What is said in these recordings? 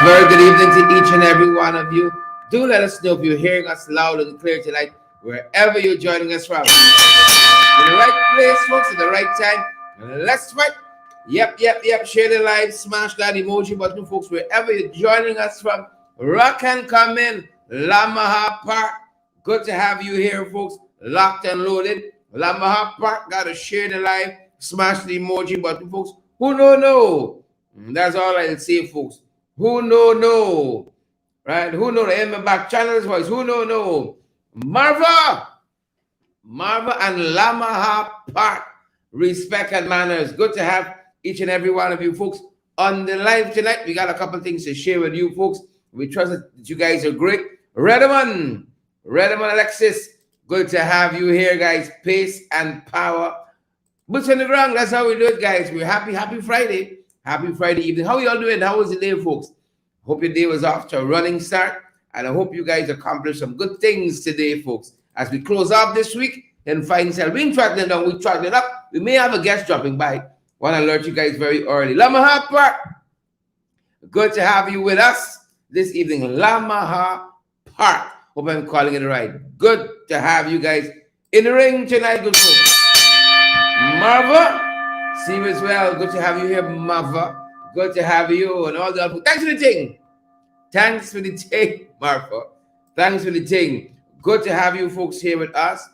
very good evening to each and every one of you. Do let us know if you're hearing us loud and clear tonight, wherever you're joining us from. In the right place, folks, at the right time. Let's fight. Yep. Share the live, smash that emoji button, folks, wherever you're joining us from. Rock and come in, Lamaha Park. Good to have you here, folks. Locked and loaded. Lamaha Park, gotta share the live, smash the emoji button, folks. Who no? That's all I'll say, folks. Who no? Right? Who know the Emma back channel's voice? Who no? Marva and Lamaha Park. Respect and manners. Good to have each and every one of you folks on the live tonight. We got a couple things to share with you folks. We trust that you guys are great. Redmond Alexis. Good to have you here, guys. Pace and power. Boots on the ground. That's how we do it, guys. We're happy Friday. Happy Friday evening. How are y'all doing? How was the day, folks? Hope your day was off to a running start. And I hope you guys accomplished some good things today, folks. As we close off this week, then find yourself. We ain't tracked it down. We tracked it up. We may have a guest dropping by. Want to alert you guys very early. Lamaha Park. Good to have you with us this evening. Lamaha Park. Hope I'm calling it right. Good to have you guys in the ring tonight, good folks. Marva. See you as well. Good to have you here, Marva. Good to have you and all the other. Thanks for the thing. Marva. Thanks for the thing. Good to have you folks here with us.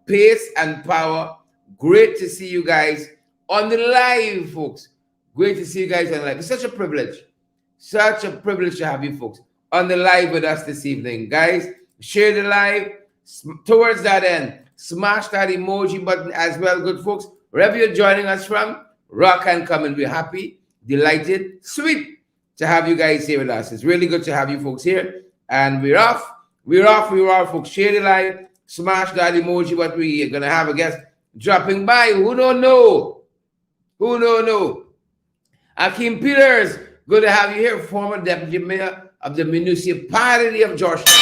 Pace and power. Great to see you guys on the live, folks. Great to see you guys on the live. It's such a privilege. Such a privilege to have you folks on the live with us this evening. Guys, share the live towards that end. Smash that emoji button as well, good folks. Wherever you're joining us from, rock and come and be happy, delighted, sweet to have you guys here with us. It's really good to have you folks here. And we're off, folks. Share the live, smash that emoji button. We're going to have a guest dropping by. Who don't know? Akeem Peters, good to have you here, former deputy mayor of the municipality of Georgetown.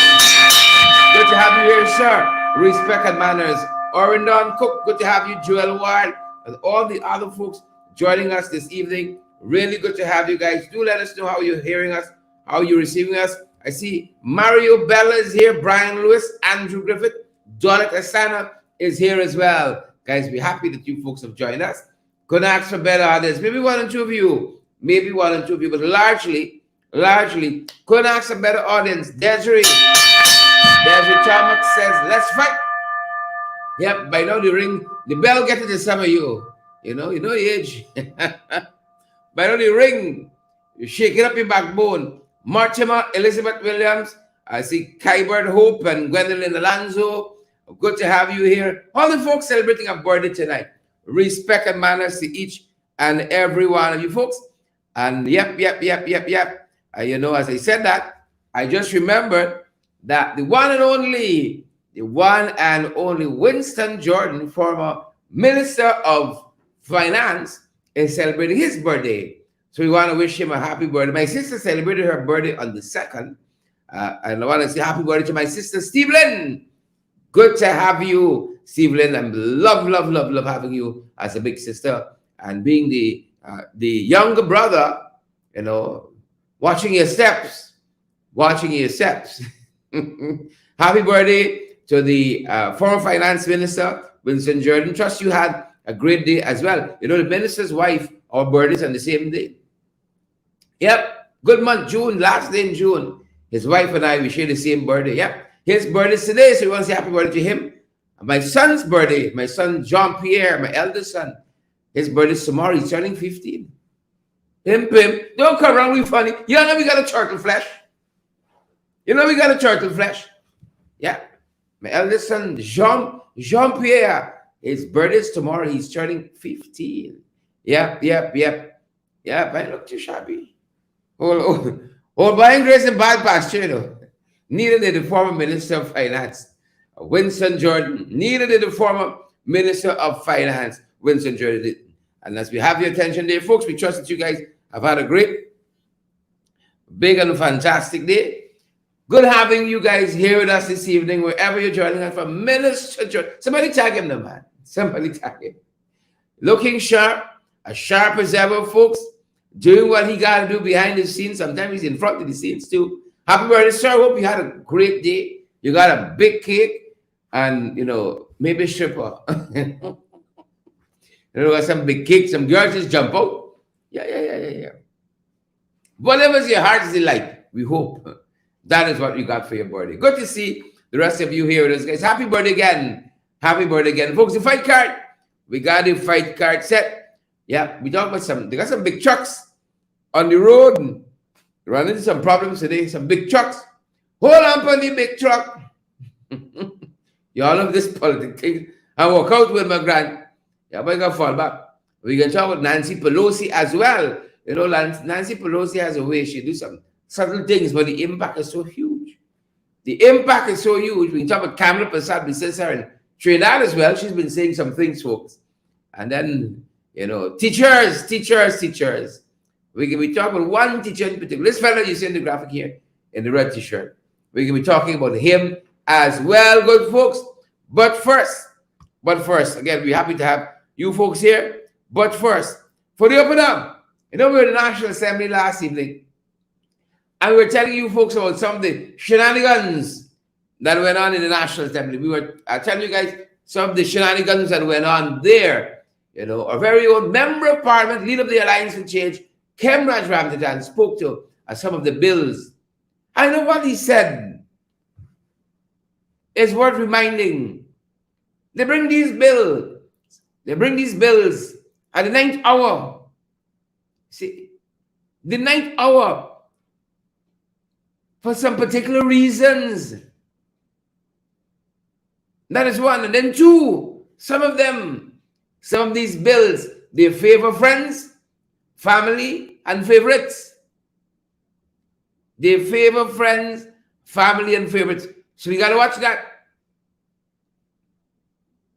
Good to have you here, sir. Respect and manners. Orindon Cook, good to have you. Joel Ward, and all the other folks joining us this evening. Really good to have you guys. Do let us know how you're hearing us, how you're receiving us. I see Mario Bella is here, Brian Lewis, Andrew Griffith, Donald Asana is here as well. Guys, we're happy that you folks have joined us. Couldn't ask for better others. Maybe one or two of you, but largely, couldn't ask a better audience. Desiree Tarmac says, let's fight. Yep, by now the bell get to the summer you know the age. By now the ring, you shake it up your backbone. Mortimer, Elizabeth Williams, I see Kybert Hope and Gwendolyn Alonzo. Good to have you here. All the folks celebrating a birthday tonight. Respect and manners to each and every one of you folks. And yep. As I said that, I just remembered that the one and only Winston Jordan, former Minister of Finance, is celebrating his birthday. So we want to wish him a happy birthday. My sister celebrated her birthday on the 2nd. And I want to say happy birthday to my sister, Steve Lynn. Good to have you, Steve Lynn. And love having you as a big sister. And being the younger brother, watching your steps. Happy birthday to the former finance minister, Winston Jordan. Trust you had a great day as well. The minister's wife, our birthdays on the same day. Yep, good month, June, last day in June. His wife and I, we share the same birthday. Yep, his birthday's today, so we want to say happy birthday to him. My son's birthday, my son Jean-Pierre, my eldest son, his birthday's tomorrow. He's turning 15. Him, don't come around with funny. You know we got a turtle flesh. Yeah. My eldest son, Jean-Pierre, his birthday's tomorrow. He's turning 15. Yep. I look too shabby. Old buying grace and bad pasture, Neither did the former Minister of Finance, Winston Jordan. Neither did the former Minister of Finance, Winston Jordan. And as we have your attention there, folks, we trust that you guys have had a great, big and fantastic day. Good having you guys here with us this evening, wherever you're joining us from. Minister Jordan. Somebody tag him, the man. Somebody tag him. Looking sharp, as sharp as ever, folks. doing what he got to do behind the scenes. Sometimes he's in front of the scenes too. Happy birthday, sir. Hope you had a great day. You got a big cake and, maybe a stripper. Some big cake, some girls just jump out. Yeah. Whatever's your heart's delight, we hope that is what you got for your birthday. Good to see the rest of you here with us, guys. Happy birthday again. Happy birthday again. Folks, the fight card. We got the fight card set. Yeah, we talk about they got some big trucks on the road and run into some problems today. Some big trucks. Hold on for the big truck. You all of this politics thing. I walk out with my grand. Yeah, but I got to fall back. We can talk about Nancy Pelosi as well. Nancy Pelosi has a way she do some subtle things, but the impact is so huge. The impact is so huge. We can talk about Kamala Prasad, we see her in Trinidad as well. She's been saying some things, folks. And then, teachers. We can be talking about one teacher in particular. This fellow you see in the graphic here, in the red t-shirt. We can be talking about him as well, good folks. But first, again, we're happy to have you folks here. But first, for the open up, we were at the National Assembly last evening, and we were telling you folks about some of the shenanigans that went on in the National Assembly. We were telling you guys some of the shenanigans that went on there. Our very own member of Parliament, leader of the Alliance for Change, Khemraj spoke to some of the bills. I know what he said is worth reminding. They bring these bills at the 9th hour. See, the 9th hour for some particular reasons. That is one. And then two, some of these bills, they favor friends, family, and favorites. They favor friends, family, and favorites. So we got to watch that.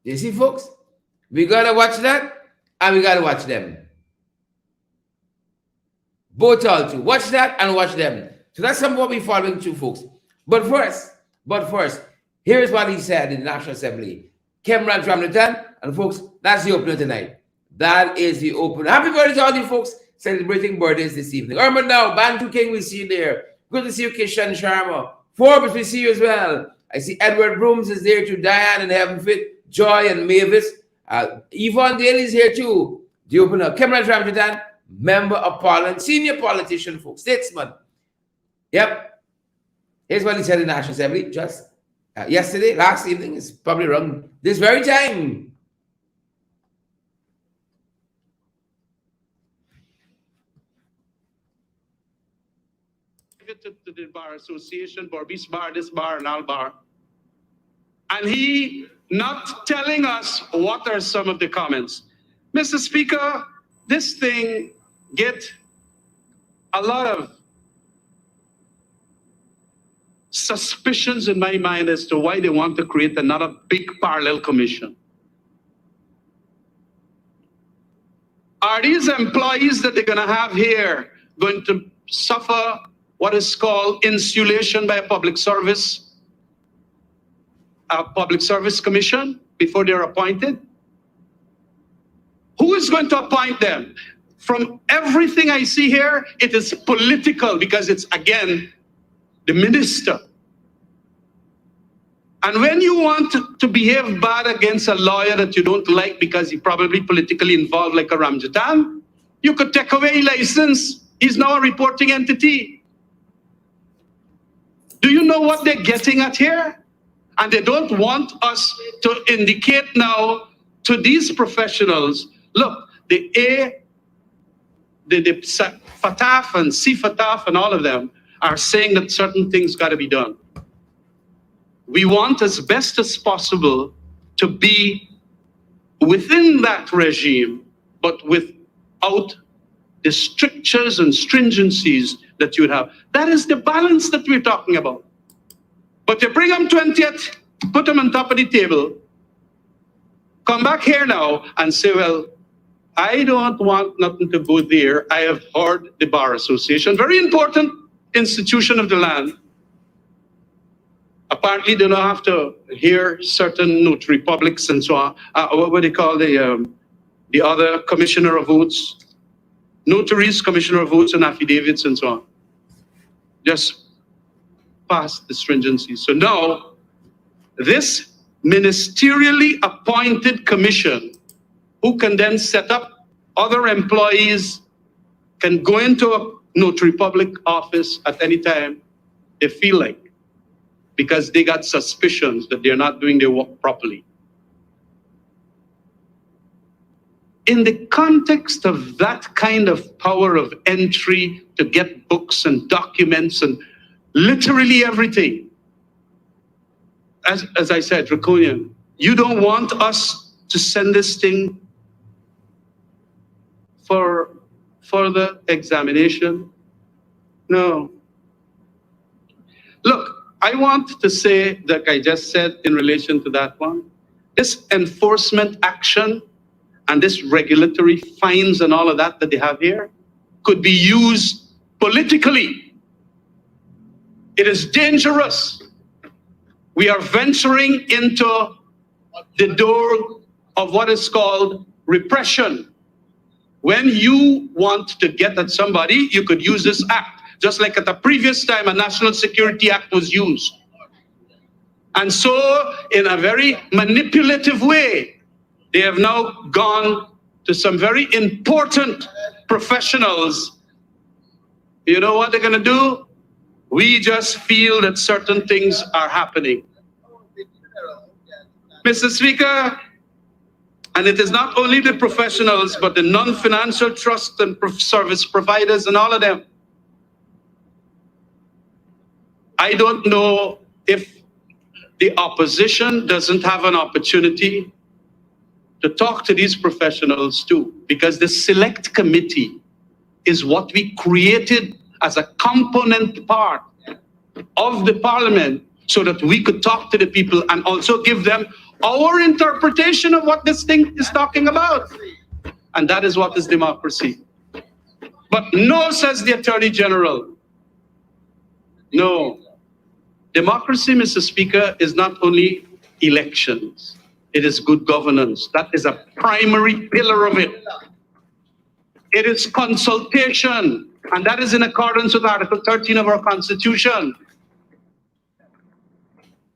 You see, folks? We got to watch that, and we got to watch them. Both all two. Watch that and watch them. So that's some of what we're following through, folks. But first, here is what he said in the National Assembly. Khemraj Ramnathan, and folks, that's the opener tonight. That is the opener. Happy birthday to all you folks celebrating birthdays this evening. Urban now, Bantu King, we see you there. Good to see you, Kishan Sharma. Forbes, we see you as well. I see Edward Brooms is there too. Diane and Heaven Fit, Joy and Mavis. Yvonne Daly is here too. The opener. Khemraj Ramnathan, member of Parliament, senior politician, folks, statesman. Yep. Here's what he said in the National Assembly just yesterday, last evening. It's probably around this very time. To the Bar Association, Borbis Bar, this bar, and all bar. And he not telling us what are some of the comments. Mr. Speaker, this thing get a lot of suspicions in my mind as to why they want to create another big parallel commission. Are these employees that they're going to have here going to suffer what is called insulation by a public service commission before they're appointed? Who is going to appoint them? From everything I see here, it is political because it's, again, the minister. And when you want to behave bad against a lawyer that you don't like because he's probably politically involved like a Ramjatan, you could take away license. He's now a reporting entity. Do you know what they're getting at here? And they don't want us to indicate now to these professionals, look, the FATF and CFATF and all of them are saying that certain things got to be done. We want as best as possible to be within that regime, but without the strictures and stringencies that you would have. That is the balance that we're talking about. But you bring them 20th, put them on top of the table, come back here now and say, well, I don't want nothing to go there. I have heard the Bar Association, very important institution of the land. Apparently, they don't have to hear certain notary publics and so on. What do they call the other commissioner of votes? notaries, commissioner of votes and affidavits and so on. Just pass the stringency. So now, this ministerially appointed commission, who can then set up other employees, can go into a notary public office at any time they feel like, because they got suspicions that they're not doing their work properly. In the context of that kind of power of entry to get books and documents and literally everything, as I said, draconian, you don't want us to send this thing for further examination? No. Look, I want to say, like I just said in relation to that one, this enforcement action and this regulatory fines and all of that they have here could be used politically. It is dangerous. We are venturing into the door of what is called repression. When you want to get at somebody, you could use this act, just like at the previous time a National Security Act was used. And so, in a very manipulative way, they have now gone to some very important professionals. You know what they're going to do? We just feel that certain things are happening. Mr. Speaker, and it is not only the professionals, but the non-financial trust and service providers and all of them. I don't know if the opposition doesn't have an opportunity to talk to these professionals too, because the select committee is what we created as a component part of the parliament so that we could talk to the people and also give them our interpretation of what this thing is talking about. And that is what is democracy. But no, says the Attorney General. No. Democracy, Mr. Speaker, is not only elections. It is good governance. That is a primary pillar of it. It is consultation, and that is in accordance with Article 13 of our Constitution.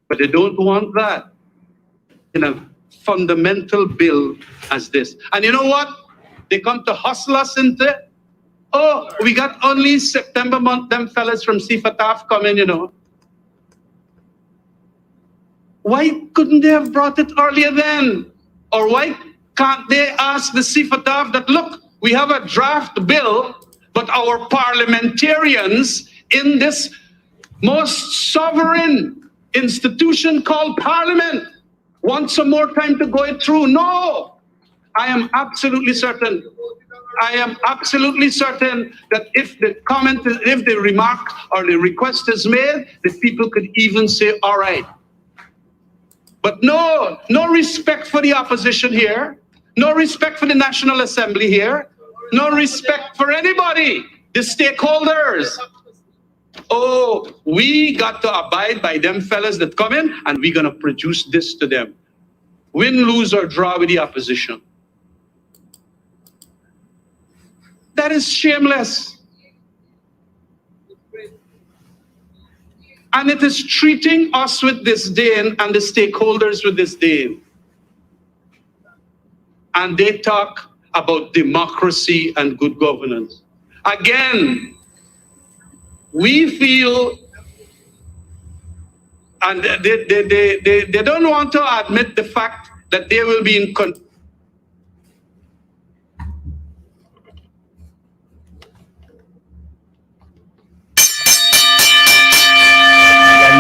But they don't want that in a fundamental bill as this. And you know what? They come to hustle us into, oh, we got only September month, them fellas from CFATAF coming, you know. Why couldn't they have brought it earlier then? Or why can't they ask the CFATAF that, look, we have a draft bill, but our parliamentarians in this most sovereign institution called Parliament want some more time to go it through? No, I am absolutely certain. I am absolutely certain that if the comment, if the remark or the request is made, the people could even say, all right. But no respect for the opposition here, no respect for the National Assembly here, no respect for anybody, the stakeholders. Oh, we got to abide by them fellas that come in, and we're going to produce this to them. Win, lose, or draw with the opposition. That is shameless. And it is treating us with disdain and the stakeholders with disdain. And they talk about democracy and good governance. Again, we feel, and they don't want to admit the fact that they will be in control.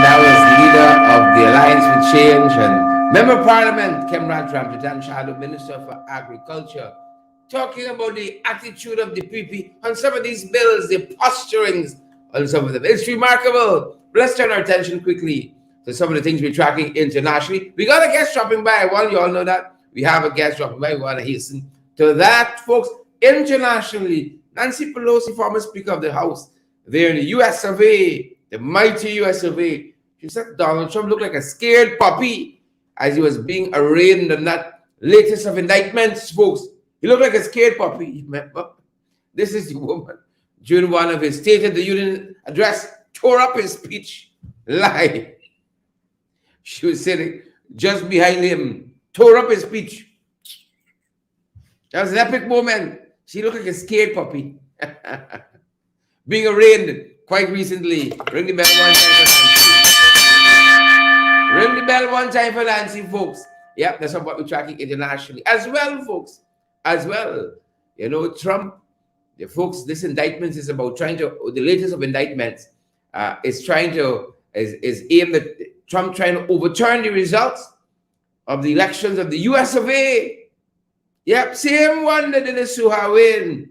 That was leader of the Alliance for Change and Member of Parliament, Khemraj Shadow Minister for Agriculture, talking about the attitude of the PP on some of these bills, the posturings on some of them. It's remarkable. Let's turn our attention quickly to some of the things we're tracking internationally. We got a guest dropping by. Well, you all know that. We have a guest dropping by. We want to hasten to that, folks. Internationally, Nancy Pelosi, former Speaker of the House, there in the U.S. of A., the mighty U.S. of A., she said Donald Trump looked like a scared puppy as he was being arraigned on that latest of indictments, folks. He looked like a scared puppy. This is the woman. During one of his State of the Union address, tore up his speech. Lie. She was sitting just behind him, tore up his speech. That was an epic moment. She looked like a scared puppy. Being arraigned quite recently. Ring the bell one time for Nancy. Ring the bell one time for Nancy, folks. Yeah, that's what we're tracking internationally. As well, folks. As well. You know, Trump, the folks, this indictment is about trying to, the latest of indictments is trying to, is aimed at Trump trying to overturn the results of the elections of the US of A. Yep, same one that did the Suhawin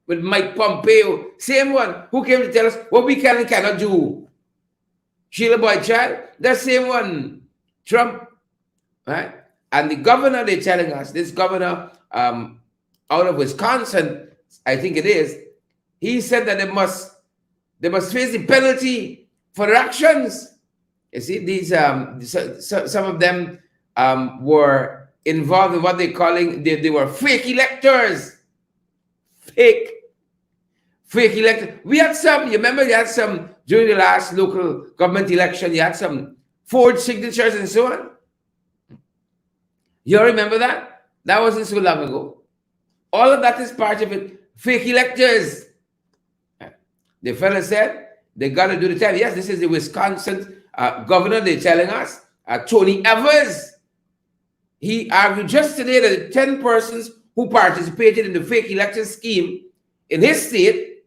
with Mike Pompeo. Same one who came to tell us what we can and cannot do. Sheila Boyd Child, that same one. Trump, right? And the governor, they're telling us, this governor out of Wisconsin, I think it is, he said that they must face the penalty for their actions. You see, these some of them were involved in what they're calling, they were fake electors. Fake electors. We had some, you remember you had some during the last local government election, you had some forged signatures and so on. You remember that? That wasn't so long ago. All of that is part of it. Fake electors. The fellow said they got to do the time. Yes, this is the Wisconsin governor, they're telling us, Tony Evers. He argued just today that the 10 persons who participated in the fake election scheme in his state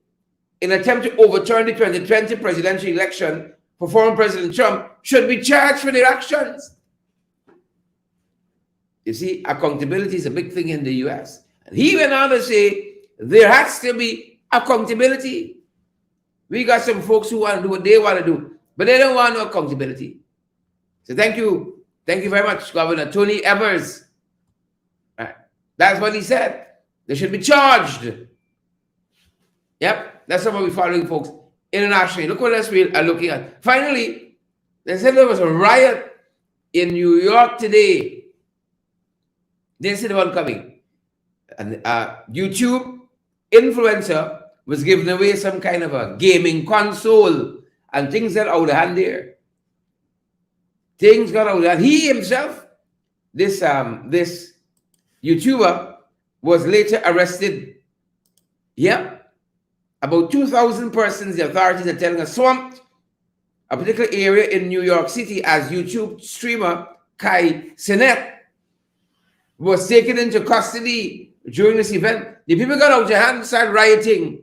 in an attempt to overturn the 2020 presidential election for former President Trump should be charged for their actions. You see, accountability is a big thing in the US. And he went on to say there has to be accountability. We got some folks who want to do what they want to do, but they don't want no accountability. So thank you. Thank you very much, Governor Tony Evers. Right. That's what he said. They should be charged. Yep, that's what we're following, folks, internationally. Look what else we are looking at. Finally, they said there was a riot in New York today. They said one coming. And YouTube influencer was giving away some kind of a gaming console and things got out of hand there. Things got out of hand. He himself, this YouTuber, was later arrested. Yeah. About 2,000 persons, the authorities are telling us, swamped a particular area in New York City as YouTube streamer Kai Cenat was taken into custody during this event. The people got out their hands and started rioting.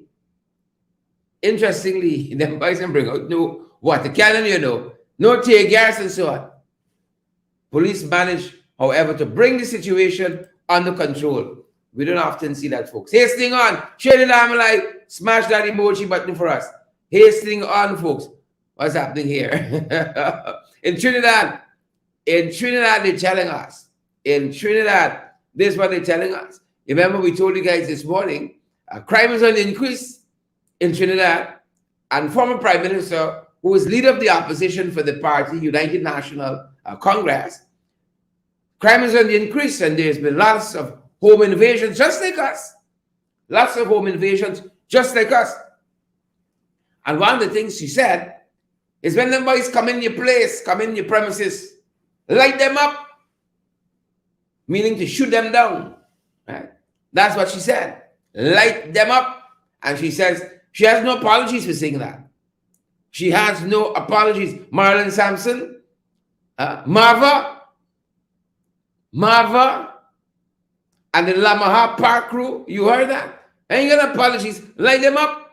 Interestingly, them boys can bring out no water cannon, you know, no tear gas and so on. Police managed, however, to bring the situation under control. We don't often see that, folks. Hastening on. Share the lamb light. Smash that emoji button for us. Hastening on, folks. What's happening here? In Trinidad, they're telling us. In Trinidad, this is what they're telling us. Remember, we told you guys this morning, crime is on the increase in Trinidad, and former Prime Minister, who is leader of the opposition for the party, United National Congress, crime is on the increase, and there's been lots of home invasions just like us. Lots of home invasions just like us. And one of the things she said is when them boys come in your place, come in your premises, light them up, meaning to shoot them down. Right? That's what she said. Light them up. And she says she has no apologies for saying that. She has no apologies. Marlon Sampson, Marva, and the Lamaha Park crew, you heard that? Ain't got apologies. Light them up.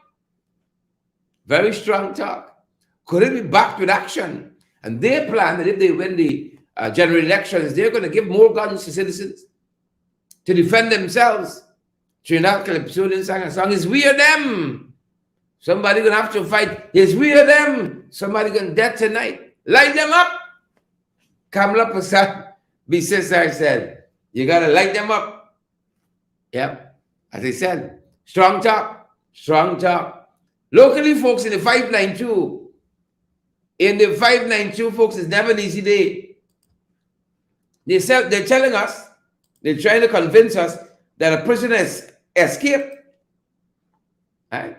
Very strong talk. Could it be backed with action? And they plan that if they win the general elections, they're going to give more guns to citizens to defend themselves. Trinidad Calypsonian sang a song, it's we or them. Somebody going to have to fight. It's we or them. Somebody going to death tonight. Light them up. Kamala Prasad, B-Sister said, you got to light them up. Yep. As I said, strong talk. Strong talk. Locally, folks, in the 592, folks, it's never an easy day. They're telling us, they're trying to convince us that a prisoner has escaped right?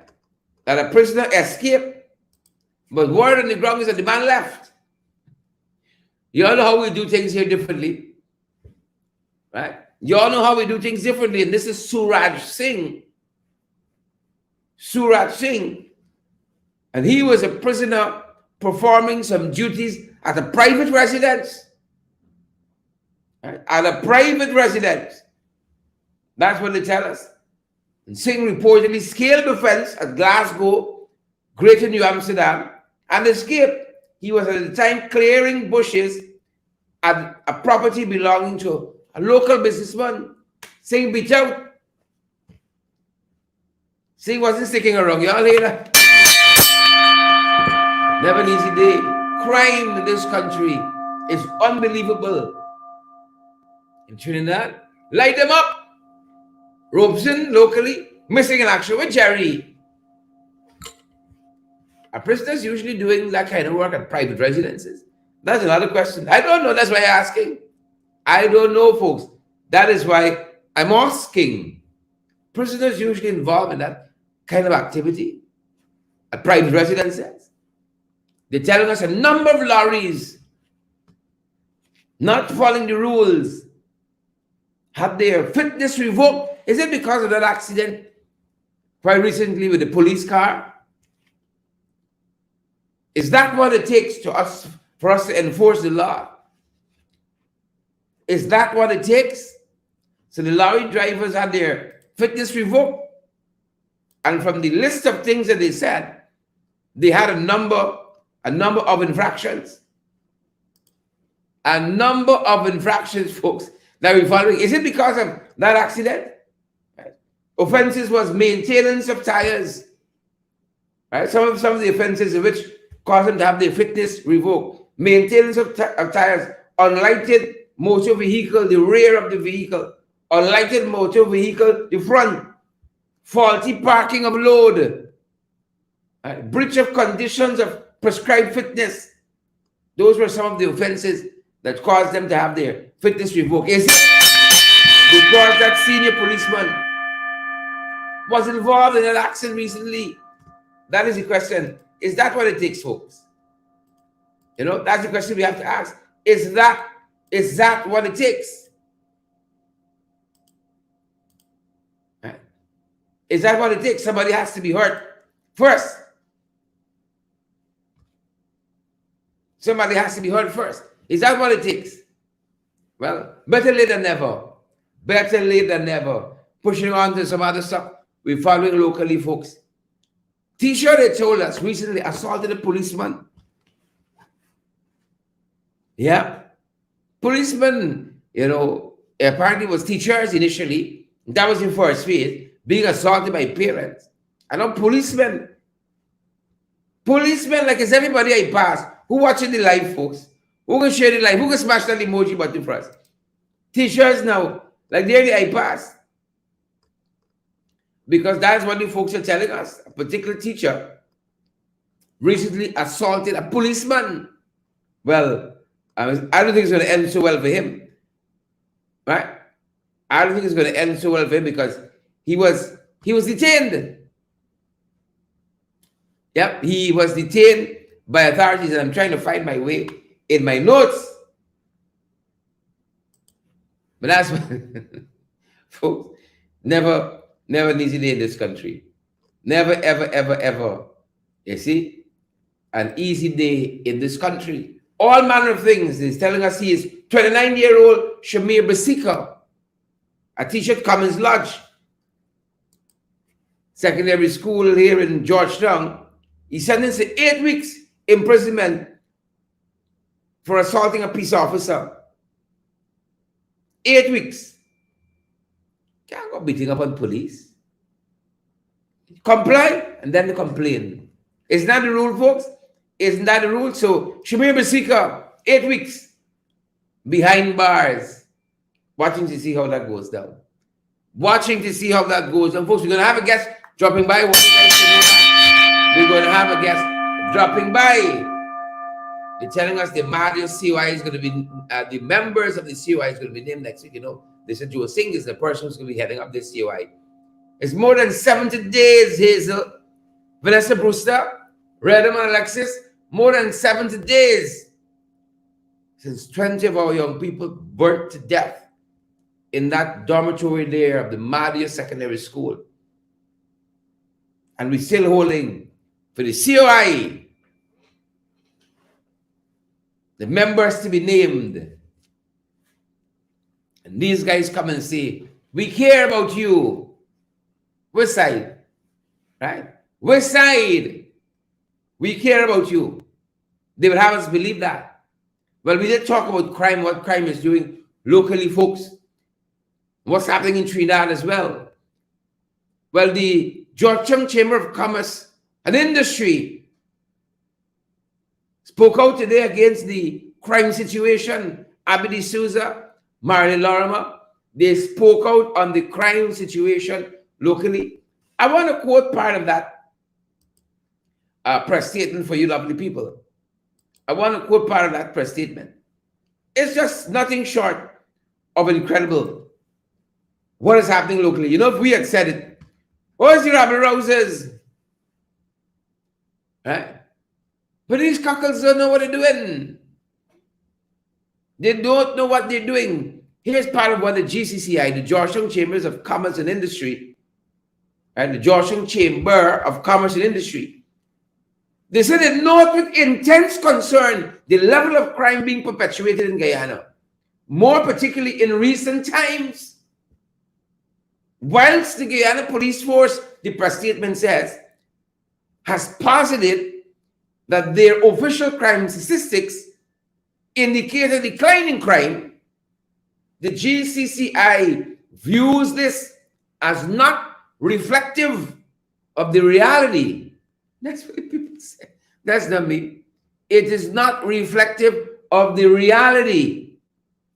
That a prisoner escaped, but word on the ground is that the man left. You all know how we do things here differently, right? You all know how we do things differently, and this is Suraj Singh. Suraj Singh, and he was a prisoner performing some duties at a private residence. Right? At a private residence. That's what they tell us. And Singh reportedly scaled the fence at Glasgow, Greater New Amsterdam, and escaped. He was at the time clearing bushes at a property belonging to a local businessman. Singh beat out. Singh wasn't sticking around. Y'all hear that? Never an easy day. Crime in this country is unbelievable. In Trinidad, light them up. Robeson, locally, missing in action with Jerry. Are prisoners usually doing that kind of work at private residences? That's another question. I don't know. That's why I'm asking. I don't know, folks. That is why I'm asking. Prisoners usually involved in that kind of activity at private residences. They're telling us a number of lorries not following the rules had their fitness revoked. Is it because of that accident quite recently with the police car? Is that what it takes for us to enforce the law? Is that what it takes? So the lorry drivers had their fitness revoked. And from the list of things that they said, they had a number of infractions. A number of infractions, folks, that we're following. Is it because of that accident? Right. Offenses was maintenance of tires. Right? Some of the offenses which caused them to have their fitness revoked. Maintenance of tires, unlighted motor vehicle, the rear of the vehicle, unlighted motor vehicle, the front, faulty parking of load, right? Breach of conditions of prescribed fitness. Those were some of the offenses that caused them to have their fitness revoked. Is it because that senior policeman was involved in an accident recently? That is the question. Is that what it takes, folks? You know, that's the question we have to ask. Is that what it takes? Right? Is that what it takes? Somebody has to be hurt first. Somebody has to be hurt first. Is that what it takes? Well, better late than never. Better late than never. Pushing on to some other stuff. We're following locally, folks. T-shirt, they told us, recently assaulted a policeman. Yeah. Policeman, you know, apparently was teachers initially. That was in first phase, being assaulted by parents. I know policemen, like it's everybody I pass. Who watching the live, folks? Who can share the live? Who can smash that emoji button for us? Teachers now, like they're the I pass. Because that's what the folks are telling us. A particular teacher recently assaulted a policeman. Well, I don't think it's going to end so well for him. Right? I don't think it's going to end so well for him because he was detained. Yep, he was detained by authorities, and I'm trying to find my way in my notes. But that's folks, never an easy day in this country. Never, ever, ever, ever. You see? An easy day in this country. All manner of things. He's telling us he is 29-year-old Shamir Basika, a teacher at Commons Lodge Secondary School here in Georgetown. He's sentenced to 8 weeks imprisonment for assaulting a peace officer. 8 weeks. Can't go beating up on police. Comply and then complain. Isn't that the rule, folks? Isn't that the rule? So, Shamir Basika, 8 weeks behind bars, watching to see how that goes down. Watching to see how that goes down. Folks, we're going to have a guest dropping by. We're going to have a guest dropping by. They're telling us the Mario COI is going to be, the members of the COI is going to be named next week. You know, they said Joe Singh is the person who's going to be heading up this COI. It's more than 70 days, Hazel, Vanessa Brewster, Redham and Alexis, more than 70 days since 20 of our young people burnt to death in that dormitory there of the Madia Secondary School. And we're still holding for the COI, the members to be named. And these guys come and say, we care about you. Which side? Right? Which side? We care about you. They will have us believe that. Well, we did talk about crime, what crime is doing locally, folks. What's happening in Trinidad as well. Well, the Georgetown Chamber of Commerce and Industry spoke out today against the crime situation. Abby D'Souza, Marilyn Lorimer, they spoke out on the crime situation locally. I want to quote part of that press statement for you lovely people. I want to quote part of that press statement. It's just nothing short of incredible what is happening locally. You know, if we had said it, where's the rabble rousers? Right? But these cockles don't know what they're doing. They don't know what they're doing. Here's part of what the GCCI, the Georgetown Chambers of Commerce and Industry, and the Georgetown Chamber of Commerce and Industry, they said they note with intense concern the level of crime being perpetuated in Guyana, more particularly in recent times. Whilst the Guyana Police Force, the press statement says, has posited that their official crime statistics indicate a decline in crime, the GCCI views this as not reflective of the reality. That's what people say. That's not me. It is not reflective of the reality.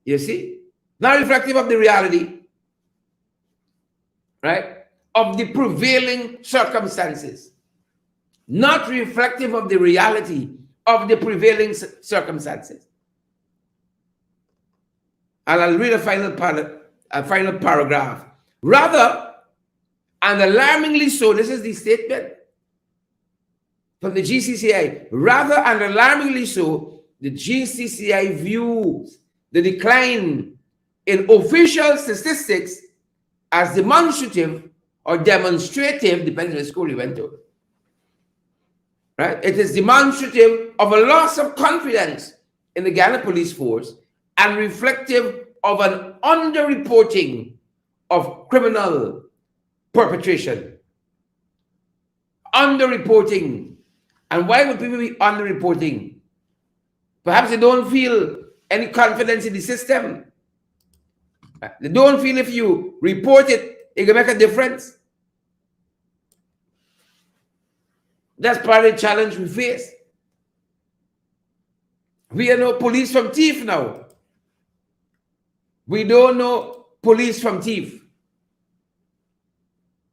You see? Not reflective of the reality, right? Of the prevailing circumstances. Not reflective of the reality of the prevailing circumstances. And I'll read a final paragraph. Rather, and alarmingly so, this is the statement from the GCCI, rather and alarmingly so, the GCCI views the decline in official statistics as demonstrative or demonstrative, depending on the school you went to. Right? It is demonstrative of a loss of confidence in the Guyana Police Force and reflective of an underreporting of criminal perpetration. Underreporting. And why would people be underreporting? Perhaps they don't feel any confidence in the system. They don't feel if you report it, it can make a difference. That's part of the challenge we face. We are no police from thief now. We don't know police from thief.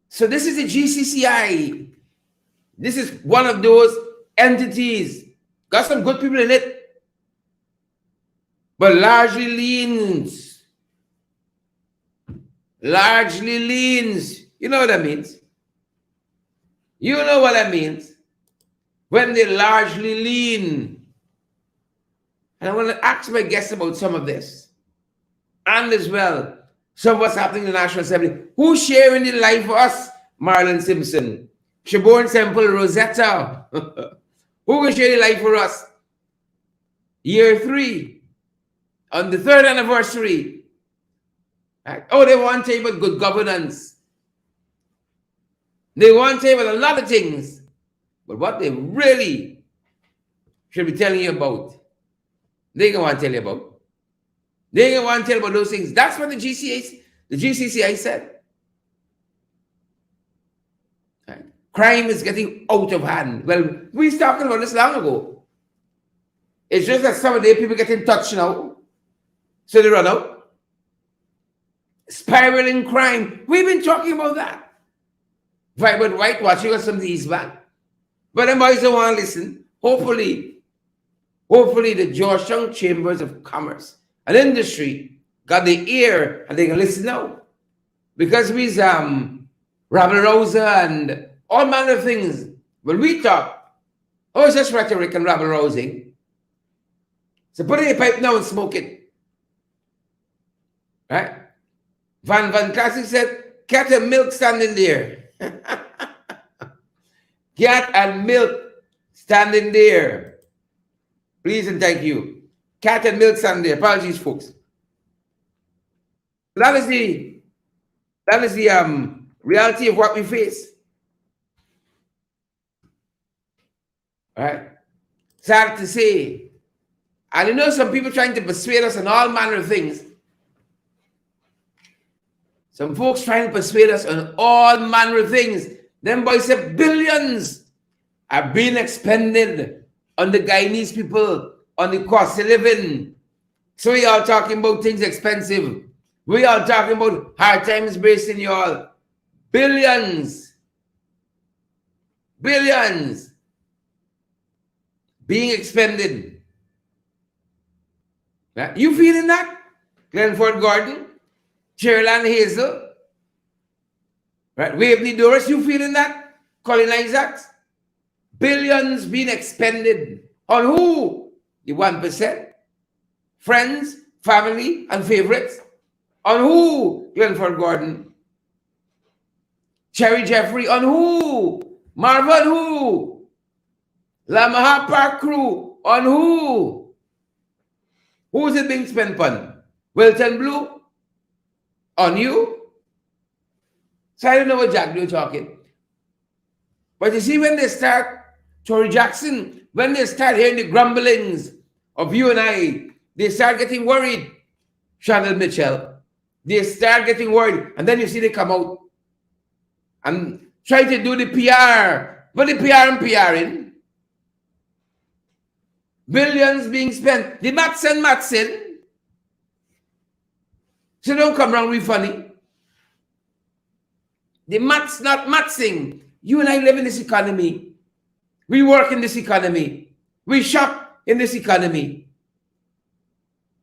So this is the GCCI. This is one of those entities. Got some good people in it, but largely leans. Largely leans. You know what that means? You know what that means? When they largely lean. And I want to ask my guests about some of this. And as well, some of what's happening in the National Assembly. Who's sharing the life for us? Marlon Simpson. Siobhan Semple, Rosetta. Who will share the life for us? Year 3. On the 3rd anniversary. Right? Oh, they want to tell you about good governance. They want to tell you about a lot of things. But what they really should be telling you about, they don't want to tell you about. They don't want to tell you about those things. That's what the GCCI said. Right? Crime is getting out of hand. Well, we was talking about this long ago. It's just that some of the people get in touch now, so they run out. Spiraling crime. We've been talking about that. Vibrant whitewashing or some of these back. But them boys don't want to listen. Hopefully the Georgetown Chambers of Commerce and Industry got the ear and they can listen now. Because we's rabble rouser and all manner of things. When we talk, oh, it's just rhetoric and rabble rousing. So put it in your pipe now and smoke it. Right? Van Classic said, cat and milk standing there. Cat and milk standing there. Please and thank you. Cat and milk standing there. Apologies, folks. That is the reality of what we face. Right? Sad to say. And you know, some people trying to persuade us on all manner of things. Some folks trying to persuade us on all manner of things. Them boys said billions are being expended on the Guyanese people, on the cost of living. So we all talking about things expensive. We all talking about hard times bracing y'all. Billions. Billions being expended. Right? You feeling that? Glenford Gordon, Cherland Hazel, right? Waveney Doris, you feeling that? Colin Isaacs? Billions being expended on who? The 1%? Friends, family, and favorites? On who? Glenford Gordon. Cherry Jeffrey, on who? Marvin, who? Lamaha Park crew, on who? Who is it being spent on? Wilton Blue? On you? So I don't know what Jack Blue talking. But you see, when they start, Tory Jackson, when they start hearing the grumblings of you and I, they start getting worried. Chanel Mitchell, they start getting worried. And then you see they come out and try to do the PR. But the PR and PRing. Billions being spent. The Matson. So don't come around with funny. The Mats not Matsing. You and I live in this economy. We work in this economy. We shop in this economy.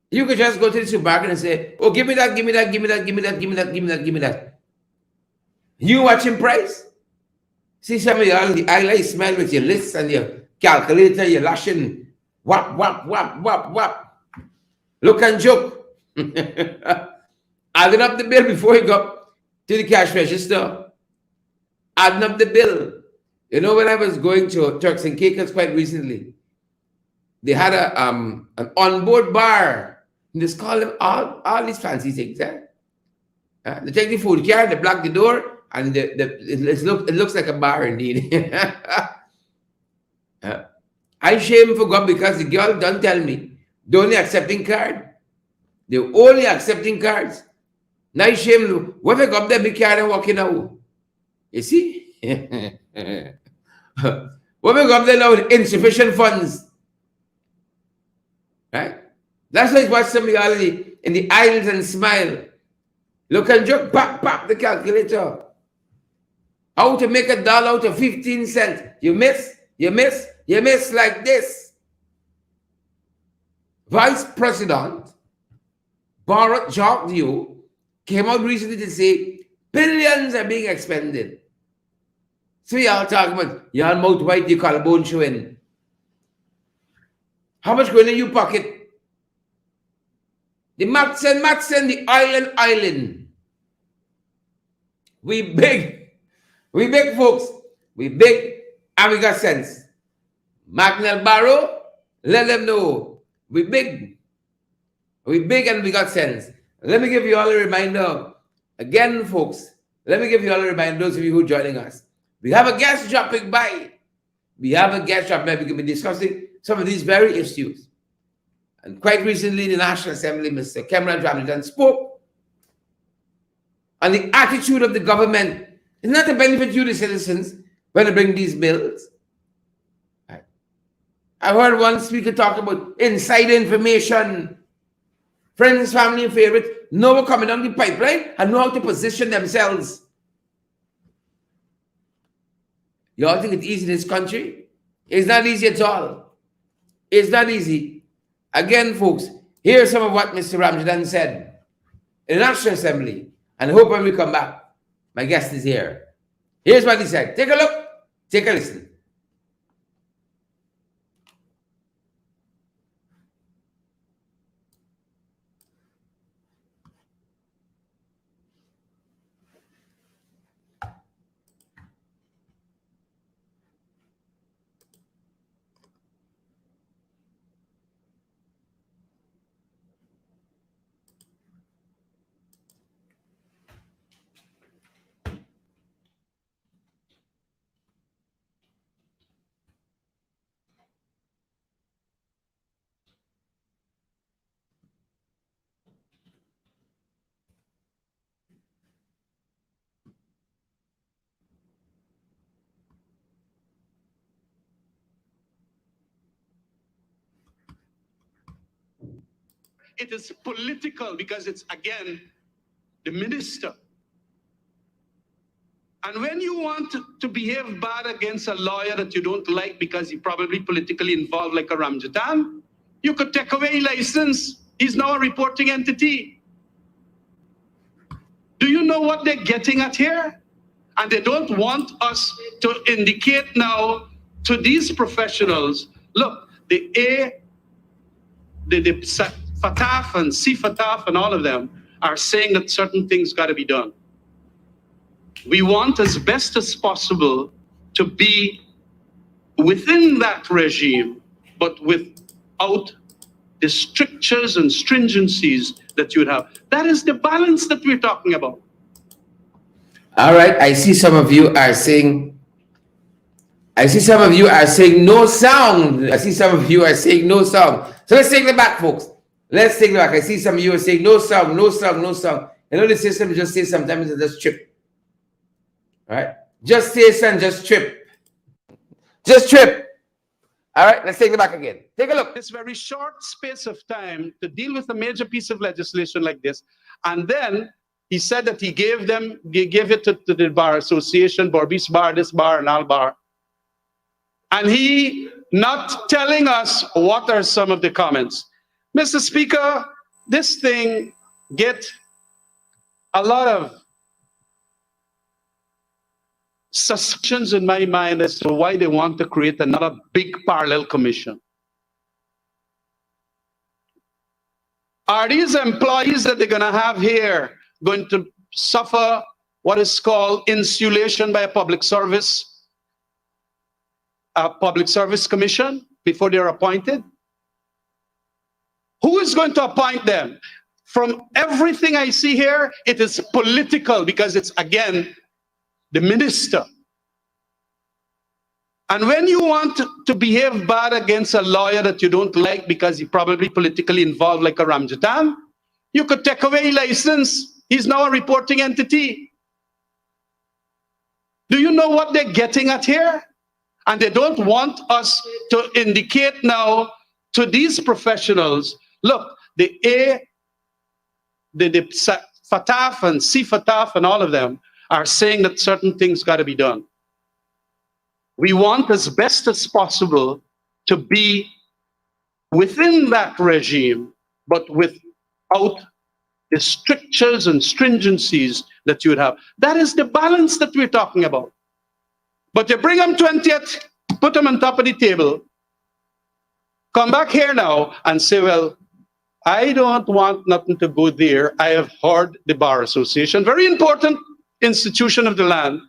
You could just go to the supermarket and say, oh, give me that, give me that, give me that, give me that, give me that, give me that, give me that. You watching price? See some of y'all, the eyelid smell with your lists and your calculator, you're lashing. Whap, whap, whap, whap, whap. Look and joke. Adding up the bill before you go to the cash register. Adding up the bill. You know, when I was going to Turks and Caicos quite recently, they had an onboard bar. And they call them all these fancy things. They take the food car, they block the door, and it looks like a bar indeed. I shame for God because the girl don't tell me. They're only accepting card. They're only accepting cards. Now I shame. What if I go up there, big card and walking out? You see? What if I go up there now with insufficient funds? Right? That's why I watch some of y'all in the aisles and smile. Look and joke, pop the calculator. How to make $1 out of 15 cents. You miss like this. Vice President Bharat Jagdeo came out recently to say billions are being expended. So y'all talking about y'all mouth white, your collarbone showing. How much going in your pocket? The Matson, the island. We big folks. We big and we got sense. Magnell Barrow, let them know. We big and we got sense. Let me give you all a reminder. Again, folks, let me give you all a reminder, those of you who are joining us. We have a guest dropping by. We can be discussing some of these very issues. And quite recently, the National Assembly, Mr. Khemraj spoke on the attitude of the government. It's not to benefit you, the citizens, when they bring these bills. Right. I heard one speaker talk about insider information. Friends, family, and favorites know what's coming down the pipeline and know how to position themselves. You all think it's easy in this country? It's not easy at all. It's not easy. Again, folks, here's some of what Mr. Ramjadan said in the National Assembly. And I hope when we come back, my guest is here. Here's what he said. Take a look, take a listen. It is political because it's, again, the minister. And when you want to behave bad against a lawyer that you don't like because he's probably politically involved, like a Ramjatan, you could take away his license. He's now a reporting entity. Do you know what they're getting at here? And they don't want us to indicate now to these professionals, look, the Fataf and Fataf and all of them are saying that certain things got to be done. We want as best as possible to be within that regime, but without the strictures and stringencies that you would have. That is the balance that we're talking about. All right, I see some of you are saying no sound. I see some of you are saying no sound. So let's take it back, folks. Let's take it back. I see some of you are saying no sound, no sound, no sound. You know the system just says sometimes it just trip. All right? Just say and just trip. Just trip. All right, let's take it back again. Take a look. This very short space of time to deal with a major piece of legislation like this. And then he said that he gave it to the Bar Association, Borbis Bar, this bar, and all bar. And he not telling us what are some of the comments. Mr. Speaker, this thing get a lot of suspicions in my mind as to why they want to create another big parallel commission. Are these employees that they're going to have here going to suffer what is called insulation by a public service commission before they're appointed? Who is going to appoint them? From everything I see here, it is political because it's, again, the minister. And when you want to behave bad against a lawyer that you don't like because he's probably politically involved, like a Ramjatan, you could take away his license. He's now a reporting entity. Do you know what they're getting at here? And they don't want us to indicate now to these professionals, look, the Fataf and Fataf and all of them are saying that certain things got to be done. We want as best as possible to be within that regime, but without the strictures and stringencies that you would have. That is the balance that we're talking about. But you bring them 20th, put them on top of the table, come back here now and say, well, I don't want nothing to go there. I have heard the Bar Association, very important institution of the land.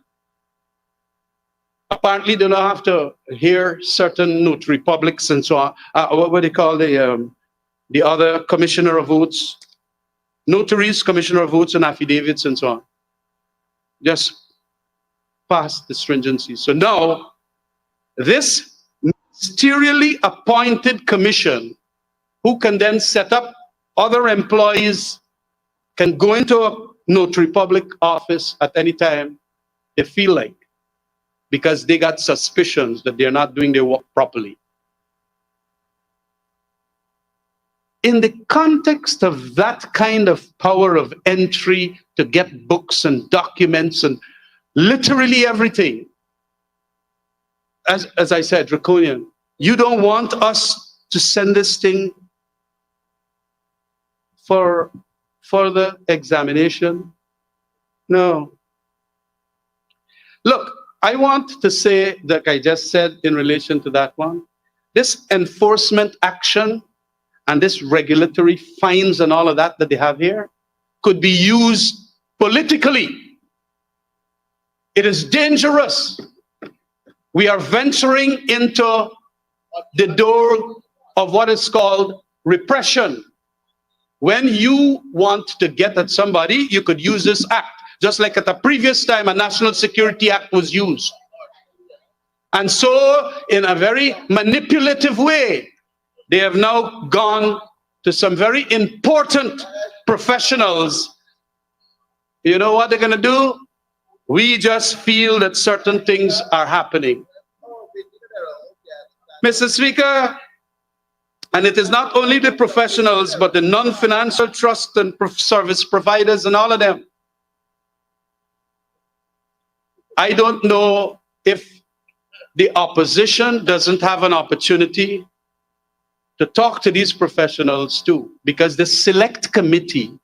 Apparently, they don't have to hear certain notary publics and so on. What do they call the other commissioner of votes? Notaries, commissioner of votes, and affidavits and so on. Just pass the stringency. So now, this ministerially appointed commission, who can then set up other employees, can go into a notary public office at any time they feel like, because they got suspicions that they're not doing their work properly. In the context of that kind of power of entry to get books and documents and literally everything, as I said, draconian, you don't want us to send this thing for further examination? No. Look, I want to say, like I just said in relation to that one, this enforcement action and this regulatory fines and all of that that they have here could be used politically. It is dangerous. We are venturing into the door of what is called repression. When you want to get at somebody, you could use this act, just like at the previous time a National Security Act was used. And so, in a very manipulative way, they have now gone to some very important professionals. You know what they're going to do? We just feel that certain things are happening. Mr. Speaker, and it is not only the professionals, but the non-financial trust and service providers and all of them. I don't know if the opposition doesn't have an opportunity to talk to these professionals too, because the select committee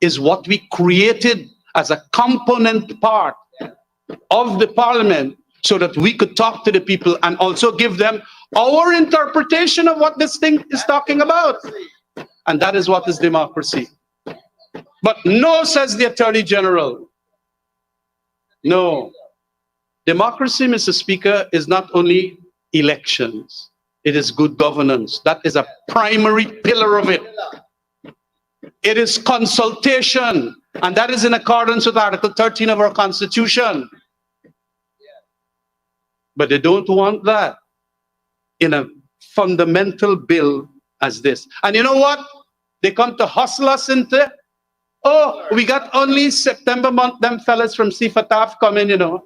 is what we created as a component part of the parliament so that we could talk to the people and also give them our interpretation of what this thing is talking about. And that is what is democracy. But no, says the Attorney General. No. Democracy, Mr. Speaker, is not only elections. It is good governance. That is a primary pillar of it. It is consultation, and that is in accordance with Article 13 of our Constitution. But they don't want that in a fundamental bill as this. And you know what? They come to hustle us into, oh, we got only September month, them fellas from CFATAF coming, you know.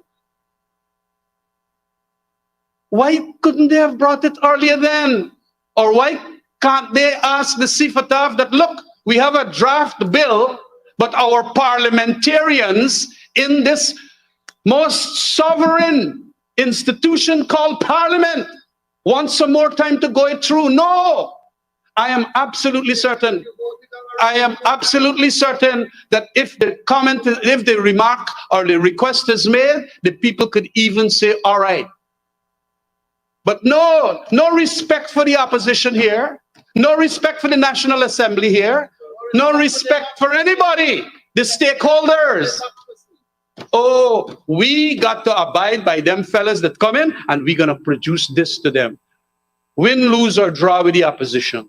Why couldn't they have brought it earlier then? Or why can't they ask the CFATAF that, look, we have a draft bill, but our parliamentarians in this most sovereign institution called Parliament want some more time to go it through? No! I am absolutely certain. I am absolutely certain that if the comment, if the remark or the request is made, the people could even say, all right. But no, no respect for the opposition here. No respect for the National Assembly here. No respect for anybody, the stakeholders. Oh, we got to abide by them fellas that come in, and we're going to produce this to them. Win, lose, or draw with the opposition.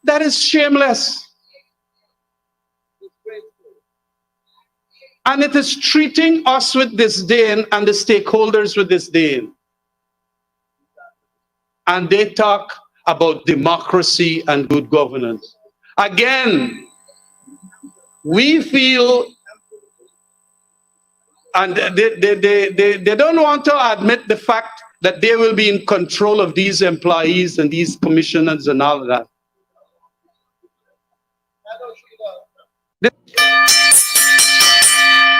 That is shameless. And it is treating us with disdain and the stakeholders with disdain. And they talk about democracy and good governance. Again, we feel, and they don't want to admit the fact that they will be in control of these employees and these commissioners and all of that.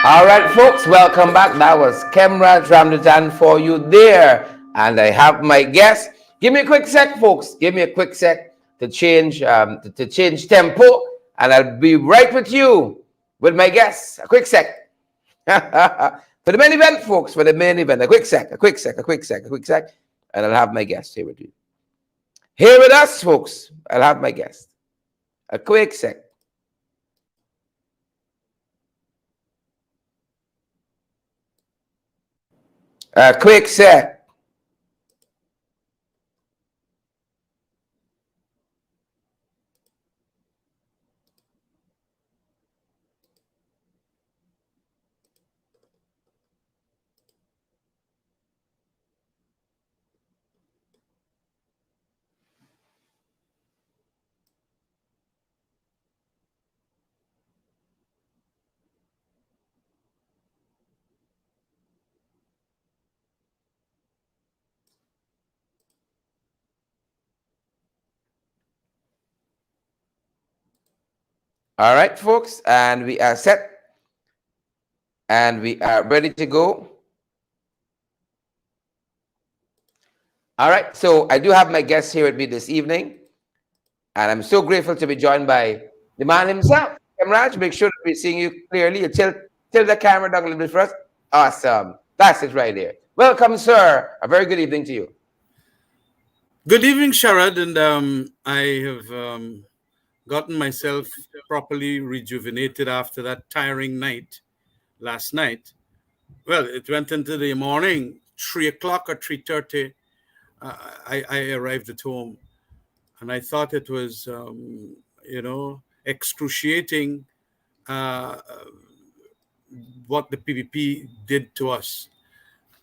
All right, folks, welcome back. That was Khemraj Ramdajan for you there. And I have my guest. Give me a quick sec, folks. Give me a quick sec to change tempo. And I'll be right with you with my guest. A quick sec. For the main event, folks, for the main event. A quick sec. And I'll have my guest here with you. Here with us, folks. I'll have my guest. A quick sec. A quick sec. All right, folks, and we are set. And we are ready to go. All right, so I do have my guest here with me this evening. And I'm so grateful to be joined by the man himself, Khemraj. Make sure that we're seeing you clearly. You tilt Tilt the camera down a little bit for us. Awesome. That's it right there. Welcome, sir. A very good evening to you. Good evening, Sharad, and I have gotten myself properly rejuvenated after that tiring night last night. Well, it went into the morning, 3 o'clock or 3:30. I arrived at home, and I thought it was, excruciating uh, what the PPP did to us,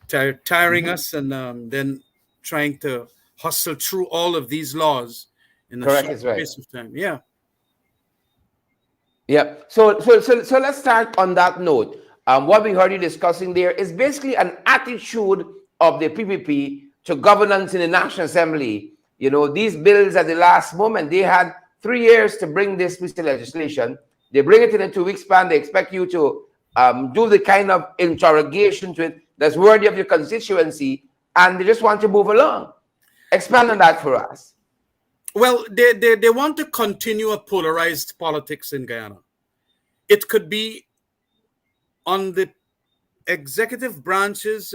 tiring Mhm. us, and then trying to hustle through all of these laws in a Correct, short is right. space of time. Yeah. Yep. So let's start on that note. What we heard you discussing there is basically an attitude of the PPP to governance in the National Assembly. You know, these bills at the last moment, they had 3 years to bring this piece of legislation. They bring it in a 2 week span. They expect you to do the kind of interrogation to it that's worthy of your constituency, and they just want to move along. Expand on that for us. Well, they want to continue a polarized politics in Guyana. It could be on the executive branch's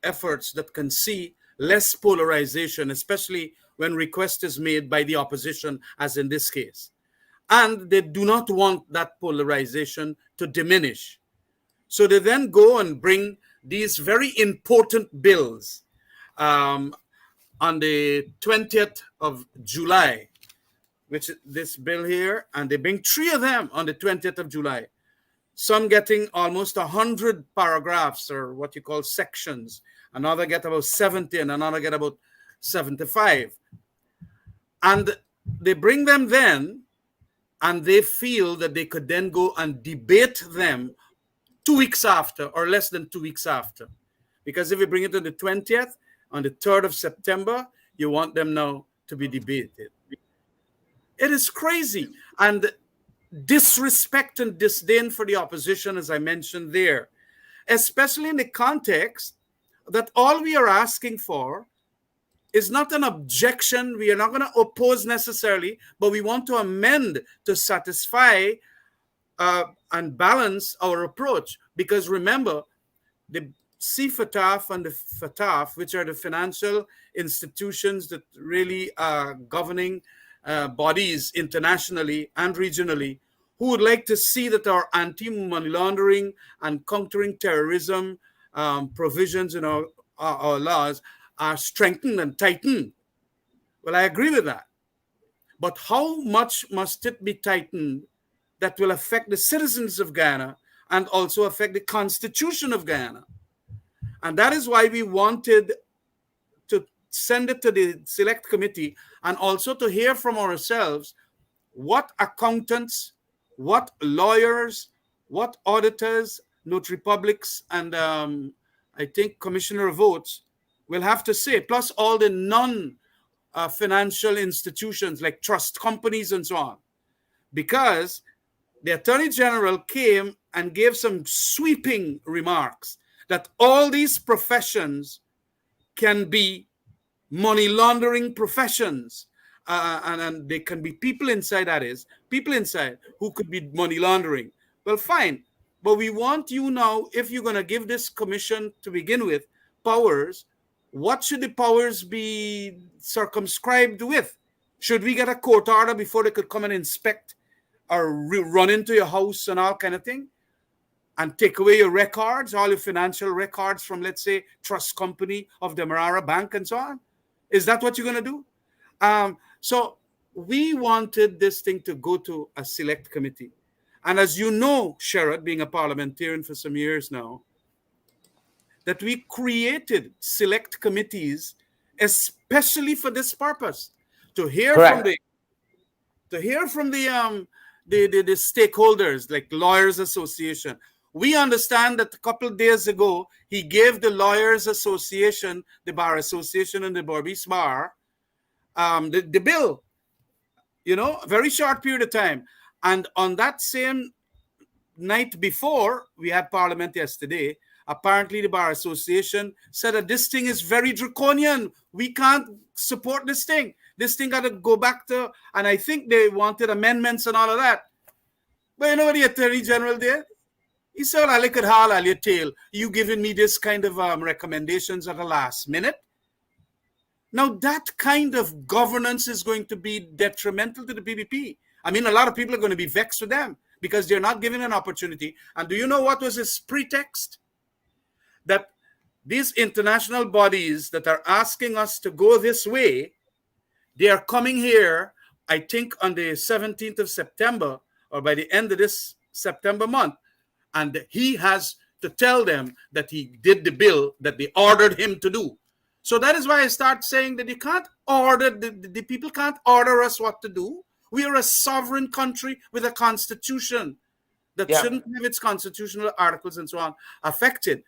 efforts that can see less polarization, especially when request is made by the opposition, as in this case. And they do not want that polarization to diminish. So they then go and bring these very important bills um, on the 20th of July, which is this bill here, and they bring three of them on the 20th of July. Some getting almost 100 paragraphs, or what you call sections. Another get about 70, and another get about 75. And they bring them then, and they feel that they could then go and debate them 2 weeks after, or less than 2 weeks after. Because if you bring it on the 20th, on the 3rd of September, you want them now to be debated. It is crazy. And disrespect and disdain for the opposition, as I mentioned there, especially in the context that all we are asking for is not an objection. We are not going to oppose necessarily, but we want to amend to satisfy and balance our approach. Because remember, the CFATF and the FATF, which are the financial institutions that really are governing bodies internationally and regionally, who would like to see that our anti-money laundering and countering terrorism provisions in our laws are strengthened and tightened. Well, I agree with that. But how much must it be tightened that will affect the citizens of Guyana and also affect the constitution of Guyana? And that is why we wanted to send it to the select committee and also to hear from ourselves what accountants, what lawyers, what auditors, notary publics, and I think commissioner of votes will have to say, plus all the non-financial institutions like trust companies and so on. Because the Attorney General came and gave some sweeping remarks that all these professions can be money laundering professions. And there can be people inside, that is, people inside who could be money laundering. Well, fine. But we want you now, if you're going to give this commission to begin with powers, what should the powers be circumscribed with? Should we get a court order before they could come and inspect or run into your house and all kind of thing? And take away your records, all your financial records from, let's say, trust company of the Marara Bank and so on? Is that what you're going to do? So we wanted this thing to go to a select committee. And as you know, Sherrod, being a parliamentarian for some years now, that we created select committees especially for this purpose, to hear from Correct. the the stakeholders, like Lawyers Association. We understand that a couple of days ago, he gave the Lawyers Association, the Bar Association and the Berbice Bar, the bill, a very short period of time. And on that same night before we had Parliament yesterday, apparently the Bar Association said that this thing is very draconian. We can't support this thing. This thing got to go back to, and I think they wanted amendments and all of that. But you know what the Attorney General did? He said, well, I could haul all your tail. You giving me this kind of recommendations at the last minute? Now, that kind of governance is going to be detrimental to the PPP. I mean, a lot of people are going to be vexed with them because they're not given an opportunity. And do you know what was his pretext? That these international bodies that are asking us to go this way, they are coming here, I think, on the 17th of September or by the end of this September month. And he has to tell them that he did the bill that they ordered him to do. So that is why I start saying that you can't order, the people can't order us what to do. We are a sovereign country with a constitution that shouldn't have its constitutional articles and so on affected.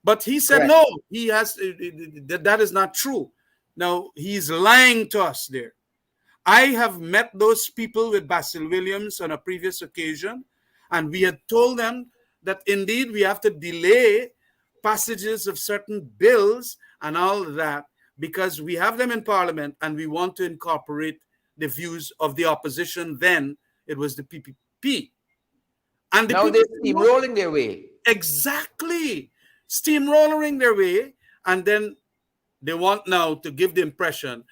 But he said, no, he has, that is not true. Now, he's lying to us there. I have met those people with Basil Williams on a previous occasion, and we had told them that indeed we have to delay passages of certain bills and all of that because we have them in Parliament and we want to incorporate the views of the opposition. Then it was the PPP. And now they're steamrolling their way. Exactly. Steamrolling their way. And then they want now to give the impression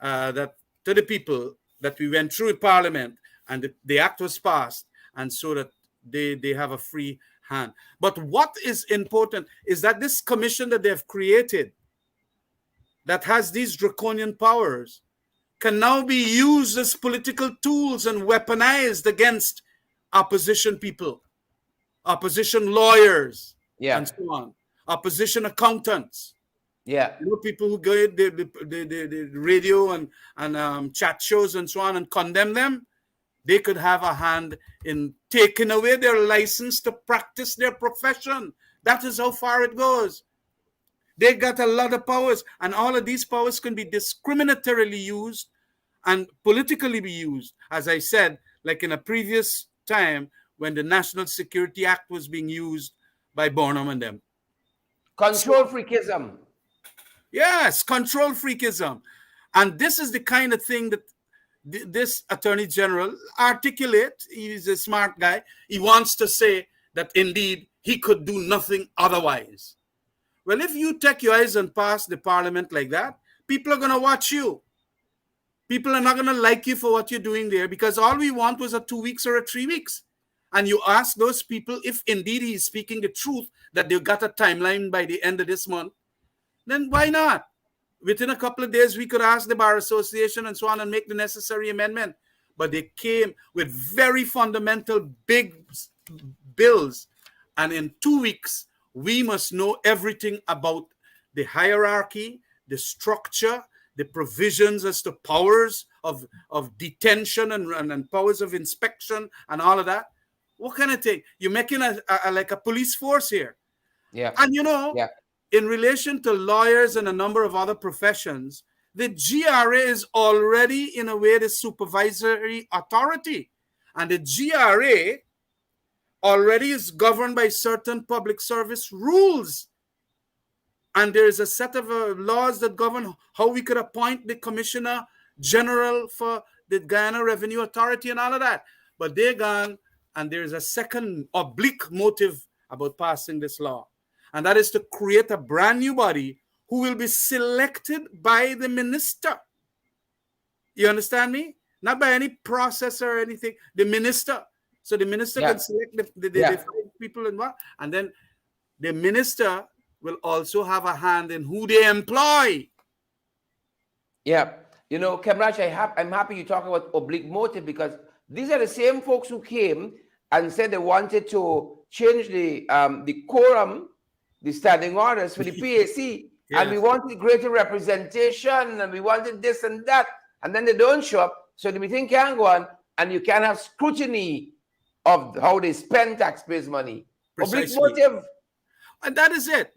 that to the people that we went through Parliament and the act was passed, and so that they have a free hand. But what is important is that this commission that they have created that has these draconian powers can now be used as political tools and weaponized against opposition people, opposition lawyers, and so on, opposition accountants. People who go the radio and chat shows and so on and condemn them, they could have a hand in taking away their license to practice their profession. That is how far it goes. They got a lot of powers, and all of these powers can be discriminatorily used and politically be used. As I said, like in a previous time when the National Security Act was being used by Bonham and them. Control freakism. Yes, control freakism. And this is the kind of thing that this Attorney General articulate. He's a smart guy. He wants to say that indeed he could do nothing otherwise. Well, if you take your eyes and pass the Parliament like that, people are going to watch you. People are not going to like you for what you're doing there, because all we want was a 2 weeks or a 3 weeks. And you ask those people if indeed he's speaking the truth, that they've got a timeline by the end of this month, then why not? Within a couple of days, we could ask the Bar Association and so on and make the necessary amendment. But they came with very fundamental big bills. And in 2 weeks, we must know everything about the hierarchy, the structure, the provisions as to powers of detention and powers of inspection and all of that. What kind of thing? You're making like a police force here. And in relation to lawyers and a number of other professions, the GRA is already, in a way, the supervisory authority. And the GRA already is governed by certain public service rules. And there is a set of laws that govern how we could appoint the Commissioner General for the Guyana Revenue Authority and all of that. But they're gone, and there is a second oblique motive about passing this law. And that is to create a brand new body who will be selected by the minister. You understand me? Not by any process or anything. The minister. So the minister can select the people and then the minister will also have a hand in who they employ. You know, Khemraj, I'm happy you talk about oblique motive, because these are the same folks who came and said they wanted to change the quorum, the standing orders for the PAC, and we wanted greater representation, and we wanted this and that, and then they don't show up, so the meeting can't go on, and you can have scrutiny of how they spend taxpayers' money. Oblique motive. And that is it.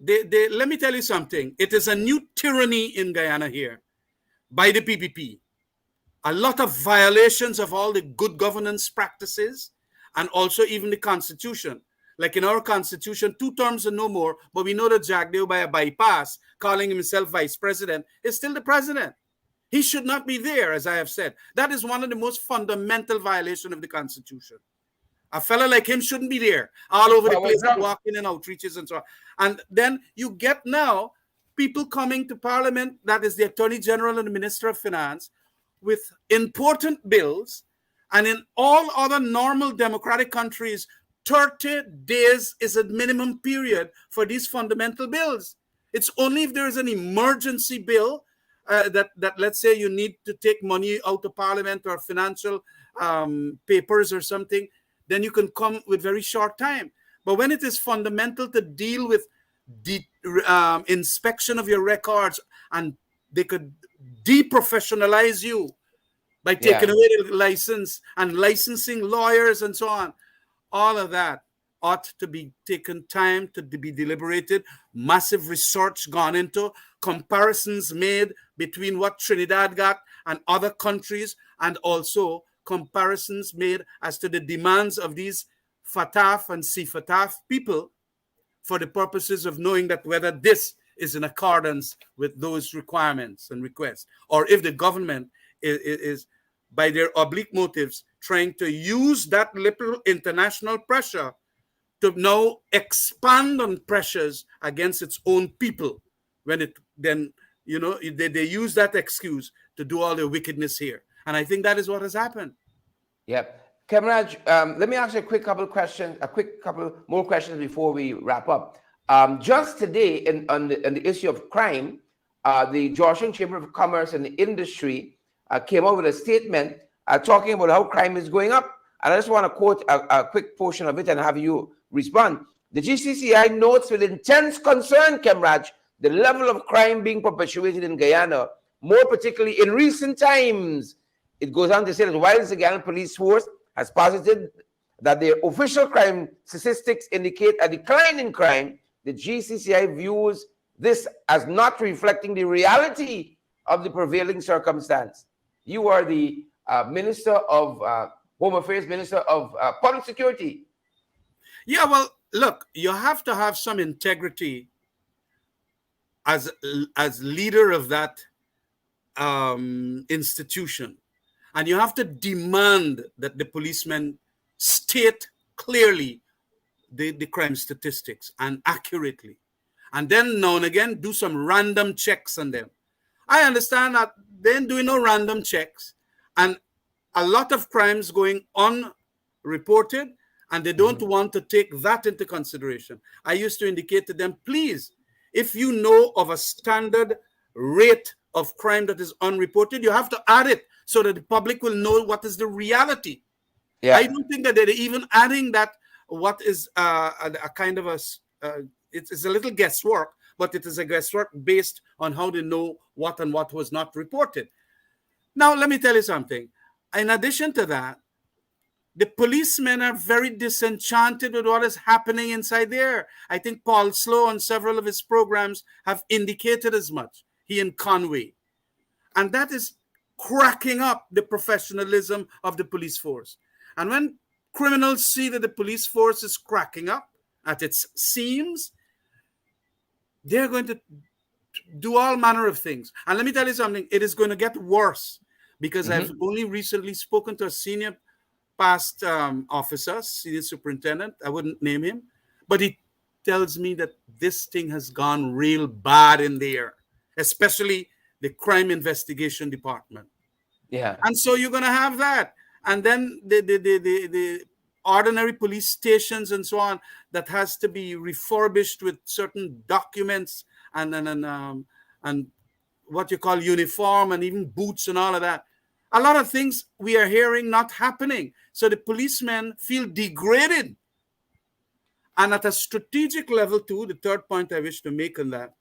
Let me tell you something. It is a new tyranny in Guyana here by the PPP. A lot of violations of all the good governance practices, and also even the Constitution. Like in our Constitution, 2 terms and no more, but we know that Jagdeo, by a bypass, calling himself vice president, is still the president. He should not be there, as I have said. That is one of the most fundamental violations of the Constitution. A fella like him shouldn't be there all over the Power place, drunk. walking in outreaches and so on. And then you get now people coming to Parliament, that is the Attorney General and the Minister of Finance, with important bills. And in all other normal democratic countries, 30 days is a minimum period for these fundamental bills. It's only if there is an emergency bill that let's say you need to take money out of Parliament or financial papers or something, then you can come with very short time. But when it is fundamental to deal with the inspection of your records, and they could deprofessionalize you by taking Yeah. away the license and licensing lawyers and so on, all of that ought to be taken time to be deliberated, massive research gone into, comparisons made between what Trinidad got and other countries, and also comparisons made as to the demands of these Fatah and CFATF people for the purposes of knowing that whether this is in accordance with those requirements and requests, or if the government is by their oblique motives trying to use that little international pressure to now expand on pressures against its own people, when it then, they use that excuse to do all the wickedness here. And I think that is what has happened. Yep. Khemraj, let me ask you a quick couple more questions before we wrap up. Just today, on the issue of crime, the Georgian Chamber of Commerce and Industry came out with a statement talking about how crime is going up. And I just want to quote a quick portion of it and have you respond. The GCCI notes with intense concern, Khemraj, the level of crime being perpetuated in Guyana, more particularly in recent times. It goes on to say that while the Guyana Police Force has posited that their official crime statistics indicate a decline in crime, the GCCI views this as not reflecting the reality of the prevailing circumstance. You are the Minister of Home Affairs, Minister of Public Security. Yeah, well, look, you have to have some integrity as leader of that institution. And you have to demand that the policemen state clearly the crime statistics and accurately. And then now and again, do some random checks on them. I understand that they're doing no random checks, and a lot of crimes going unreported, and they don't want to take that into consideration. I used to indicate to them, please, if you know of a standard rate of crime that is unreported, you have to add it so that the public will know what is the reality. Yeah. I don't think that they're even adding that, what is a kind of it's a little guesswork, but it is a guesswork based on how they know what and what was not reported. Now, let me tell you something. In addition to that, the policemen are very disenchanted with what is happening inside there. I think Paul Slow on several of his programs have indicated as much, he and Conway. And that is cracking up the professionalism of the police force. And when criminals see that the police force is cracking up at its seams, they're going to do all manner of things. And let me tell you something, it is going to get worse, because I've only recently spoken to a senior past officer, senior superintendent, I wouldn't name him, but he tells me that this thing has gone real bad in there, especially the crime investigation department. Yeah. And so you're going to have that. And then the ordinary police stations and so on, that has to be refurbished with certain documents and what you call uniform and even boots and all of that. A lot of things we are hearing not happening. So the policemen feel degraded. And at a strategic level too, the third point I wish to make on that,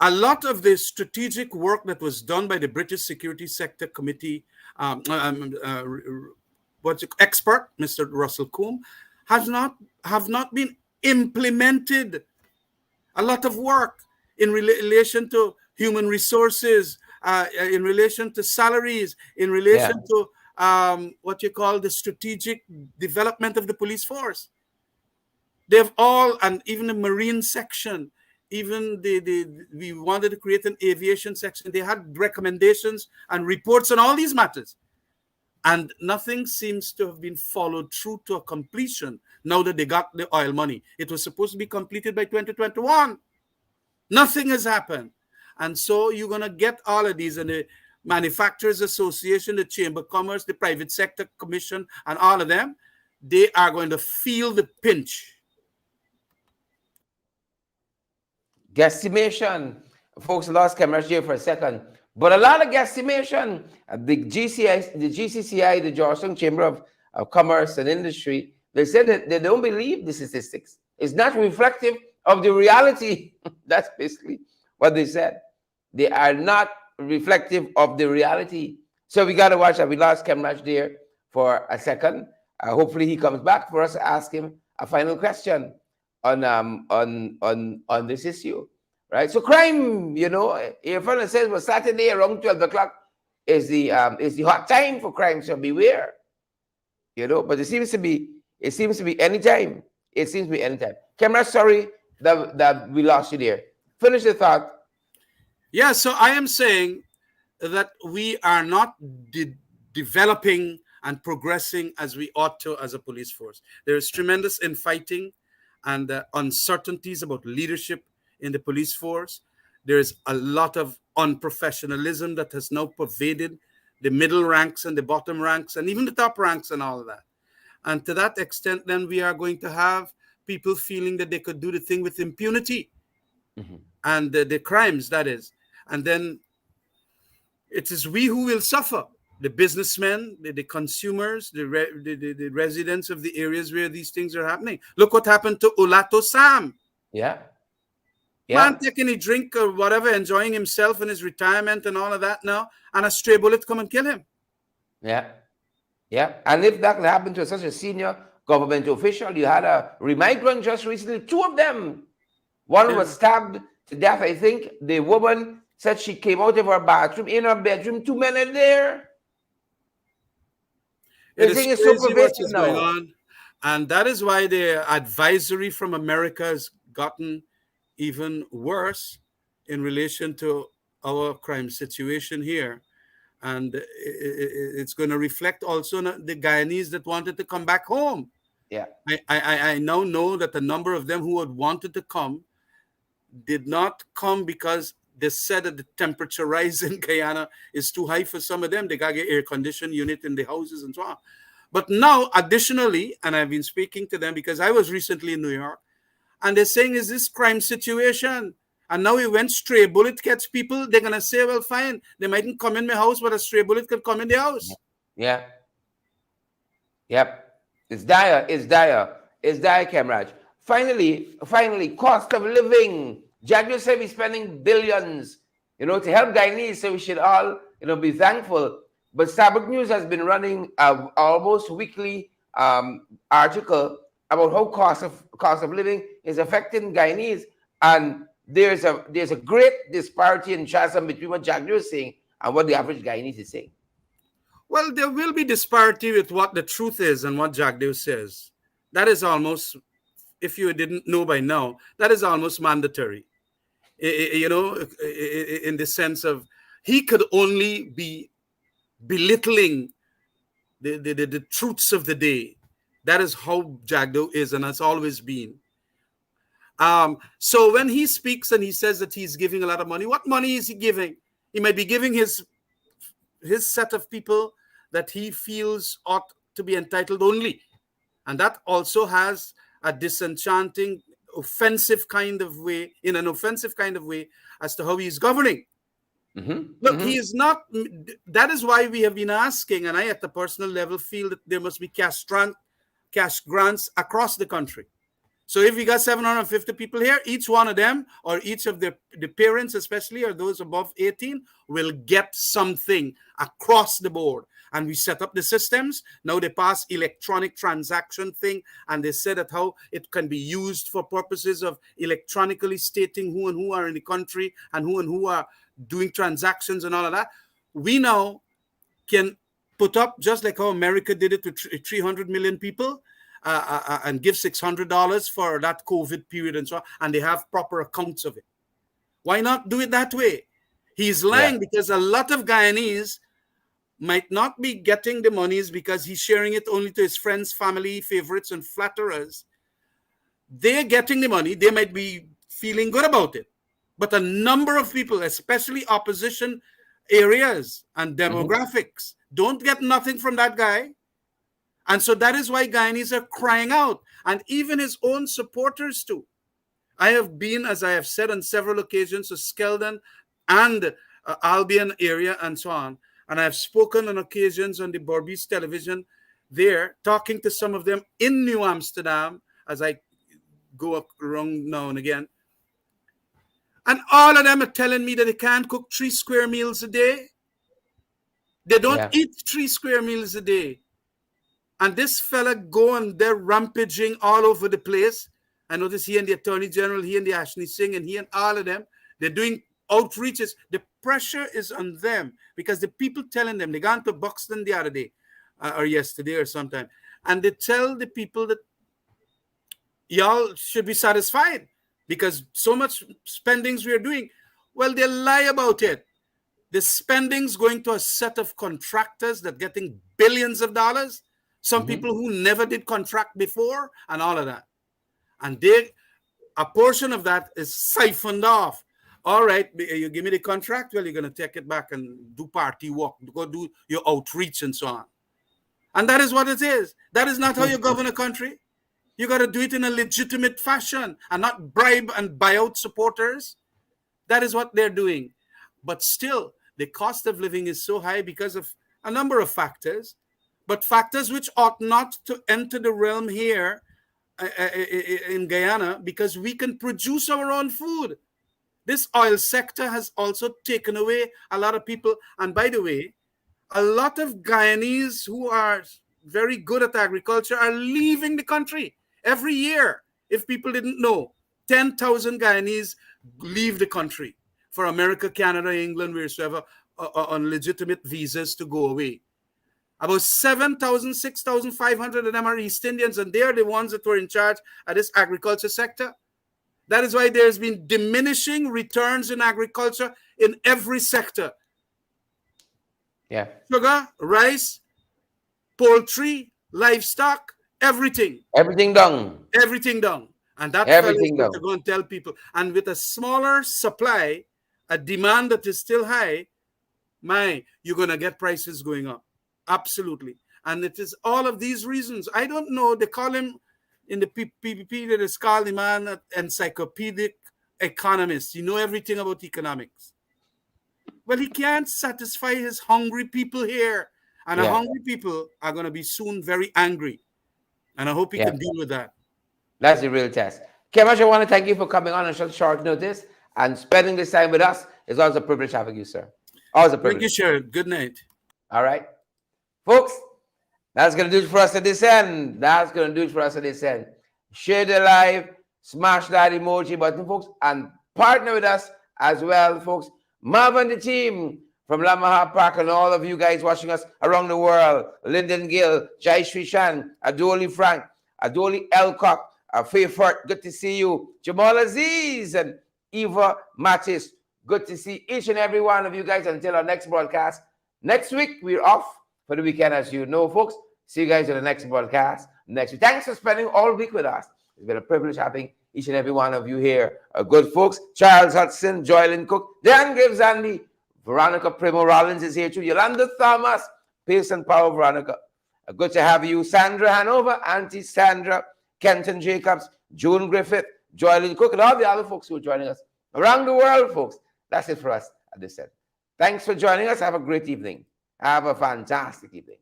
a lot of the strategic work that was done by the British Security Sector Committee expert, Mr. Russell Coombe, have not been implemented. A lot of work in relation to human resources, in relation to salaries, in relation to what you call the strategic development of the police force. They've all, and even the marine section, even we wanted to create an aviation section. They had recommendations and reports on all these matters. And nothing seems to have been followed through to a completion now that they got the oil money. It was supposed to be completed by 2021. Nothing has happened. And so you're going to get all of these, and the Manufacturers Association, the Chamber of Commerce, the Private Sector Commission, and all of them, they are going to feel the pinch. Guesstimation. Folks lost Khemraj here for a second. But a lot of guesstimation. The GCCI, the Georgetown Chamber of Commerce and Industry, they said that they don't believe the statistics. It's not reflective of the reality. That's basically what they said. They are not reflective of the reality. So we got to watch that. We lost Khemraj there for a second. Hopefully he comes back for us to ask him a final question on this issue, right? So crime, you know, your friend says, well, Saturday around 12 o'clock is the hot time for crime, so beware, you know. But it seems to be anytime. It seems to be anytime. Khemraj, sorry that we lost you there. Finish the thought. Yeah, so I am saying that we are not developing and progressing as we ought to as a police force. There is tremendous infighting and uncertainties about leadership in the police force. There is a lot of unprofessionalism that has now pervaded the middle ranks and the bottom ranks and even the top ranks and all of that. And to that extent, then we are going to have people feeling that they could do the thing with impunity, and the crimes, that is. And then it is we who will suffer. The businessmen, the consumers, the residents of the areas where these things are happening. Look what happened to Olato Sam. Yeah. Man taking a drink or whatever, enjoying himself in his retirement and all of that now, and a stray bullet come and kill him. Yeah. And if that happened to such a senior government official, you had a remigrant just recently, two of them. One was stabbed to death, I think. The woman said she came out of her bathroom, in her bedroom, two men are there. It is crazy what is going on. And that is why the advisory from America has gotten even worse in relation to our crime situation here. And it's going to reflect also on the Guyanese that wanted to come back home. Yeah. I now know that a number of them who had wanted to come did not come because they said that the temperature rise in Guyana is too high for some of them. They got to get air conditioned unit in the houses and so on. But now, additionally, and I've been speaking to them because I was recently in New York, and they're saying, is this crime situation? And now we went stray bullet catch people. They're going to say, well, fine. They mightn't come in my house, but a stray bullet could come in the house. Yeah. Yep. It's dire, Khemraj. Finally, cost of living. Jagger said we're spending billions, you know, to help Guyanese, so we should all, you know, be thankful. But Starbuck News has been running almost weekly article about how cost of living is affecting Guyanese, and there's a great disparity in chasm between what Jagger is saying and what the average Guyanese is saying. Well, there will be disparity with what the truth is and what Jagdev says. That is almost, if you didn't know by now, that is almost mandatory. You know, in the sense of he could only be belittling the truths of the day. That is how Jagdev is, and has always been. So when he speaks and he says that he's giving a lot of money, what money is he giving? He might be giving his set of people that he feels ought to be entitled only. And that also has a disenchanting, offensive kind of way, in an offensive kind of way, as to how he's governing. Look, he is not. That is why we have been asking, and I at the personal level feel that there must be cash grants across the country. So if we got 750 people here, each one of them, or each of the parents especially, or those above 18, will get something across the board. And we set up the systems. Now they pass electronic transaction thing, and they said that how it can be used for purposes of electronically stating who and who are in the country and who are doing transactions and all of that. We now can put up, just like how America did it to 300 million people, and give $600 for that COVID period and so on, and they have proper accounts of it. Why not do it that way? He's lying because a lot of Guyanese might not be getting the monies because he's sharing it only to his friends, family, favorites, and flatterers. They're getting the money. They might be feeling good about it. But a number of people, especially opposition areas and demographics, don't get nothing from that guy. And so that is why Guyanese are crying out. And even his own supporters too. I have been, as I have said on several occasions, to Skeldon and Albion area and so on. And I have spoken on occasions on the Berbice television there, talking to some of them in New Amsterdam as I go around now and again. And all of them are telling me that they can't cook 3 square meals a day. They don't eat 3 square meals a day. And this fella go and they're rampaging all over the place. I notice he and the Attorney General, he and the Ashley Singh, and he and all of them, they're doing outreaches. The pressure is on them because the people telling them, they gone to Buxton the other day or yesterday or sometime, and they tell the people that y'all should be satisfied because so much spendings we are doing. Well, they lie about it. The spendings going to a set of contractors that getting billions of dollars, some people who never did contract before, and all of that. And a portion of that is siphoned off. All right, you give me the contract, well, you're going to take it back and do party work, go do your outreach and so on. And that is what it is. That is not how you govern a country. You got to do it in a legitimate fashion and not bribe and buy out supporters. That is what they're doing. But still, the cost of living is so high because of a number of factors, but factors which ought not to enter the realm here in Guyana because we can produce our own food. This oil sector has also taken away a lot of people. And by the way, a lot of Guyanese who are very good at agriculture are leaving the country every year. If people didn't know, 10,000 Guyanese leave the country for America, Canada, England, wherever, on legitimate visas to go away. About 7,000, 6,500 of them are East Indians, and they're the ones that were in charge of this agriculture sector. That is why there's been diminishing returns in agriculture in every sector. Yeah. Sugar, rice, poultry, livestock, everything. Everything done. Everything done. And that Everything fellow is going to go and tell people. And with a smaller supply, a demand that is still high, you're going to get prices going up. Absolutely. And it is all of these reasons. I don't know. They call him in the PPP, that is called the man an encyclopedic economist. You know everything about economics. Well, he can't satisfy his hungry people here. And the hungry people are going to be soon very angry. And I hope he can deal with that. That's the real test. Khemraj, I want to thank you for coming on such short notice and spending this time with us. It's always a privilege having you, sir. Always a privilege. Thank you, Sharon. Good night. All right. Folks, that's going to do it for us at this end. That's going to do it for us at this end. Share the live, smash that emoji button, folks, and partner with us as well, folks. Marvin, the team from Lamaha Park, and all of you guys watching us around the world. Lyndon Gill, Jai Srishan, Adoli Frank, Adoli Elcock, Faye Fort, good to see you. Jamal Aziz and Eva Mattis, good to see each and every one of you guys until our next broadcast. Next week, we're off for the weekend, as you know, folks. See you guys in the next broadcast next week. Thanks for spending all week with us. It's been a privilege having each and every one of you here. Good folks. Charles Hudson, Joylyn Cook, Dan Gibbs, Andy, Veronica Primo Rollins is here too. Yolanda Thomas, Pace and Power Veronica. Good to have you. Sandra Hanover, Auntie Sandra, Kenton Jacobs, June Griffith, Joylyn Cook, and all the other folks who are joining us around the world, folks. That's it for us at this end. Thanks for joining us. Have a great evening. Have a fantastic evening.